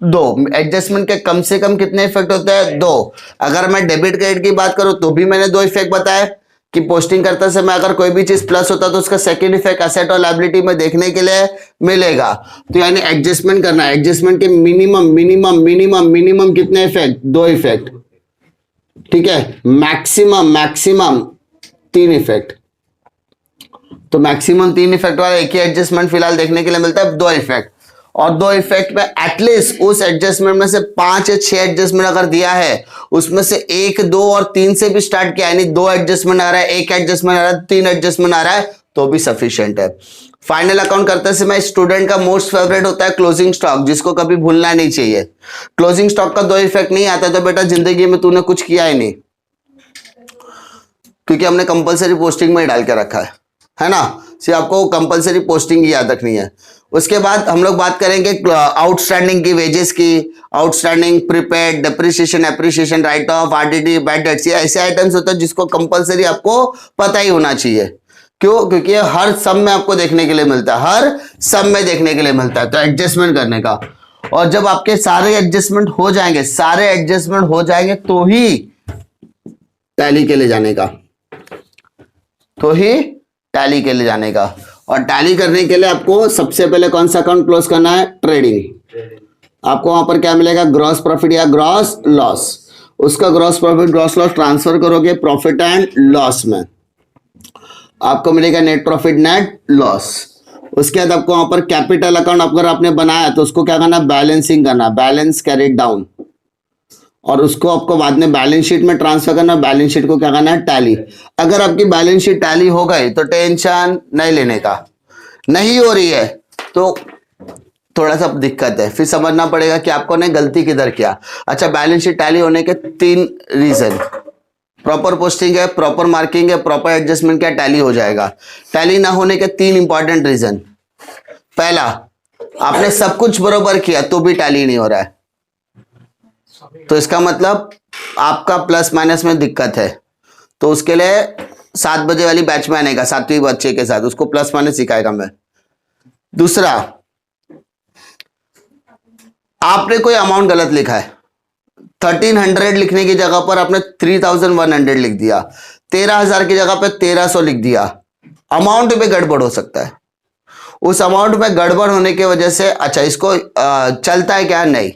[SPEAKER 1] 2। एडजस्टमेंट के कम से कम कितने इफेक्ट होते हैं, 2। अगर मैं डेबिट क्रेडिट की बात करूं तो भी मैंने 2 इफेक्ट बताए कि पोस्टिंग करते समय अगर कोई भी चीज प्लस होता तो उसका सेकंड इफेक्ट एसेट और लायबिलिटी में देखने के लिए मिलेगा। तो यानी एडजस्टमेंट करना है। एडजस्टमेंट के मिनिमम मिनिमम मिनिमम मिनिमम कितने इफेक्ट, 2 इफेक्ट, ठीक है। Maximum maximum 3 effect. तो मैक्सिमम 3 इफेक्ट वाला एक ही एडजस्टमेंट फिलहाल देखने के लिए मिलता है, 2 इफेक्ट। और 2 इफेक्ट में एटलीस्ट उस एडजस्टमेंट में से 5 या 6 एडजस्टमेंट अगर दिया है उसमें से 1, 2 और 3 से भी स्टार्ट किया, यानी 2 एडजस्टमेंट आ रहा है, 1 एडजस्टमेंट आ रहा है, 3 एडजस्टमेंट आ रहा है तो भी सफिशिएंट है। फाइनल अकाउंट करते समय स्टूडेंट का मोस्ट फेवरेट होता है क्लोजिंग स्टॉक, जिसको कभी भूलना नहीं चाहिए। क्लोजिंग स्टॉक का 2 इफेक्ट नहीं आता तो बेटा जिंदगी में तूने कुछ किया ही नहीं, क्योंकि हमने कंपलसरी पोस्टिंग में डाल के रखा है ना। सिर्फ आपको कंपलसरी पोस्टिंग ही याद रखनी है। उसके बाद हम लोग बात करेंगे आउटस्टैंडिंग की, वेजेस की, outstanding, prepaid, depreciation, appreciation, right of, RDD, bad debts. ये ऐसे आइटम्स होते हैं जिसको कंपलसरी आपको पता ही होना चाहिए। क्यों, क्योंकि हर सम में आपको देखने के लिए मिलता है, हर सम में देखने के लिए मिलता है। तो एडजस्टमेंट करने का, और जब आपके सारे एडजस्टमेंट हो जाएंगे, सारे एडजस्टमेंट हो जाएंगे तो ही टैली के लिए जाने का, तो ही टैली के लिए जाने का। और टैली करने के लिए आपको सबसे पहले कौन सा अकाउंट क्लोज करना है, ट्रेडिंग। आपको वहां पर क्या मिलेगा, ग्रॉस प्रॉफिट या ग्रॉस लॉस। उसका gross profit gross loss transfer करोगे प्रॉफिट एंड लॉस में, आपको मिलेगा नेट प्रॉफिट नेट लॉस। उसके बाद आपको वहां पर कैपिटल अकाउंट अगर आपने बनाया तो उसको क्या करना, बैलेंसिंग करना, बैलेंस कैरिड डाउन, और उसको आपको बाद में बैलेंस शीट में ट्रांसफर करना। बैलेंस शीट को क्या करना है, टैली। अगर आपकी बैलेंस शीट टैली हो गई तो टेंशन नहीं लेने का, नहीं हो रही है तो थोड़ा सा दिक्कत है, फिर समझना पड़ेगा कि आपको ने गलती किधर किया। अच्छा, बैलेंस शीट टैली होने के 3 रीजन, प्रॉपर पोस्टिंग है, प्रॉपर मार्किंग है, प्रॉपर एडजस्टमेंट क्या, टैली हो जाएगा। टैली ना होने के 3 इंपॉर्टेंट रीजन। पहला, आपने सब कुछ बरोबर किया तो भी टैली नहीं हो रहा है, तो इसका मतलब आपका प्लस माइनस में दिक्कत है। तो उसके लिए 7 बजे वाली बैच में आने का, 7वीं बच्चे के साथ, उसको प्लस माइनस सिखाएगा मैं। दूसरा, आपने कोई अमाउंट गलत लिखा है, 1300 लिखने की जगह पर आपने 3100 लिख दिया, 13000 की जगह पर 1300 लिख दिया। अमाउंट में गड़बड़ हो सकता है, उस अमाउंट में गड़बड़ होने की वजह से, अच्छा इसको चलता है क्या, नहीं।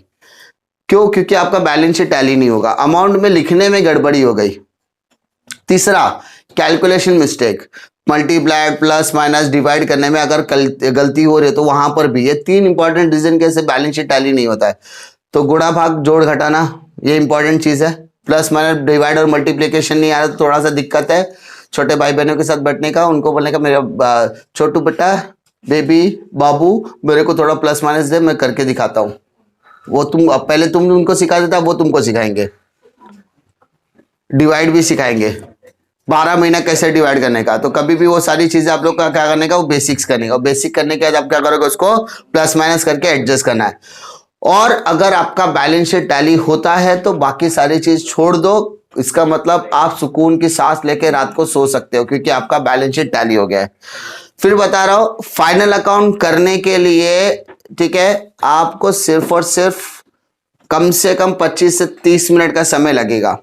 [SPEAKER 1] क्यों, क्योंकि आपका बैलेंस शीट टैली नहीं होगा, अमाउंट में लिखने में गड़बड़ी हो गई। तीसरा, calculation mistake, multiplied plus minus divide करने में अगर गलती हो रही है तो वहां पर भी, ये 3 इंपॉर्टेंट रीजन कैसे बैलेंस शीट टैली नहीं होता है। तो गुणा भाग जोड़ घटाना ये इंपॉर्टेंट चीज है, प्लस माइनस डिवाइड और मल्टीप्लीकेशन नहीं आ रहा तो थोड़ा सा दिक्कत है। छोटे भाई बहनों के साथ बैठने का, उनको बोलने का मेरा छोटू बेटा, बेबी, बाबू, मेरे को थोड़ा प्लस माइनस दे, मैं करके दिखाता हूँ। वो पहले तुम उनको सिखा देता, वो तुमको सिखाएंगे, डिवाइड भी सिखाएंगे, 12 महीना कैसे डिवाइड करने का। तो कभी भी वो सारी चीजें आप लोग का क्या करने का, वो बेसिक्स करने का। बेसिक करने के बाद आप क्या करोगे, उसको प्लस माइनस करके एडजस्ट करना है। और अगर आपका बैलेंस शीट टैली होता है तो बाकी सारी चीज छोड़ दो, इसका मतलब आप सुकून की सांस लेके रात को सो सकते हो, क्योंकि आपका बैलेंस शीट टैली हो गया है। फिर बता रहा हूं, फाइनल अकाउंट करने के लिए, ठीक है, आपको सिर्फ और सिर्फ कम से कम 25 से 30 मिनट का समय लगेगा,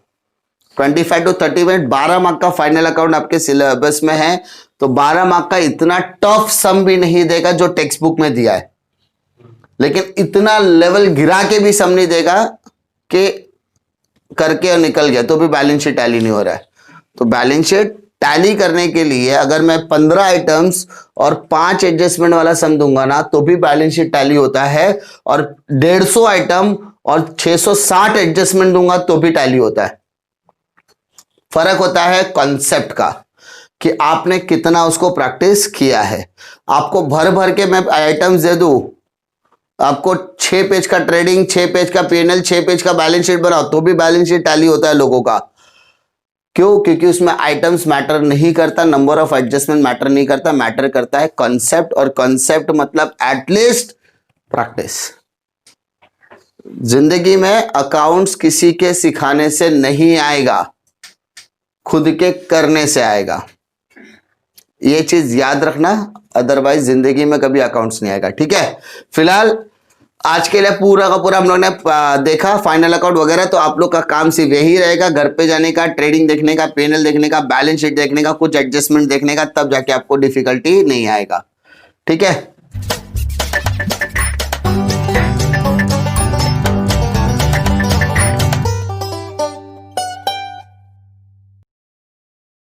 [SPEAKER 1] 25 to 30 मिनट। 12 मार्क का फाइनल अकाउंट आपके सिलेबस में है, तो 12 मार्क का इतना टफ सम भी नहीं देगा जो टेक्स्ट बुक में दिया है, लेकिन इतना लेवल गिरा के भी सम नहीं देगा कि करके और निकल गया तो भी बैलेंस शीट टैली नहीं हो रहा है। तो बैलेंस शीट टैली करने के लिए अगर मैं 15 आइटम्स और 5 एडजस्टमेंट वाला सम दूंगा ना तो भी बैलेंस शीट टैली होता है, और 150 आइटम और 660 एडजस्टमेंट दूंगा तो भी टैली होता है। फर्क होता है कॉन्सेप्ट का, कि आपने कितना उसको प्रैक्टिस किया है। आपको भर भर के मैं आइटम्स दे दूं, आपको 6 पेज का ट्रेडिंग, 6 पेज का पीएनएल, 6 पेज का बैलेंस शीट बनाओ तो भी बैलेंस शीट टैली होता है लोगों का। क्यों? क्योंकि उसमें आइटम्स मैटर नहीं करता, नंबर ऑफ एडजस्टमेंट मैटर नहीं करता, मैटर करता है कॉन्सेप्ट, और कॉन्सेप्ट मतलब एटलीस्ट प्रैक्टिस। जिंदगी में अकाउंट्स किसी के सिखाने से नहीं आएगा, खुद के करने से आएगा। ये चीज याद रखना, अदरवाइज जिंदगी में कभी अकाउंट्स नहीं आएगा। ठीक है, फिलहाल आज के लिए पूरा का पूरा हम लोग ने देखा फाइनल अकाउंट वगैरह। तो आप लोग का काम सिर्फ यही रहेगा, घर पे जाने का, ट्रेडिंग देखने का, पेनल देखने का, बैलेंस शीट देखने का, कुछ एडजस्टमेंट देखने का, तब जाके आपको डिफिकल्टी नहीं आएगा। ठीक है।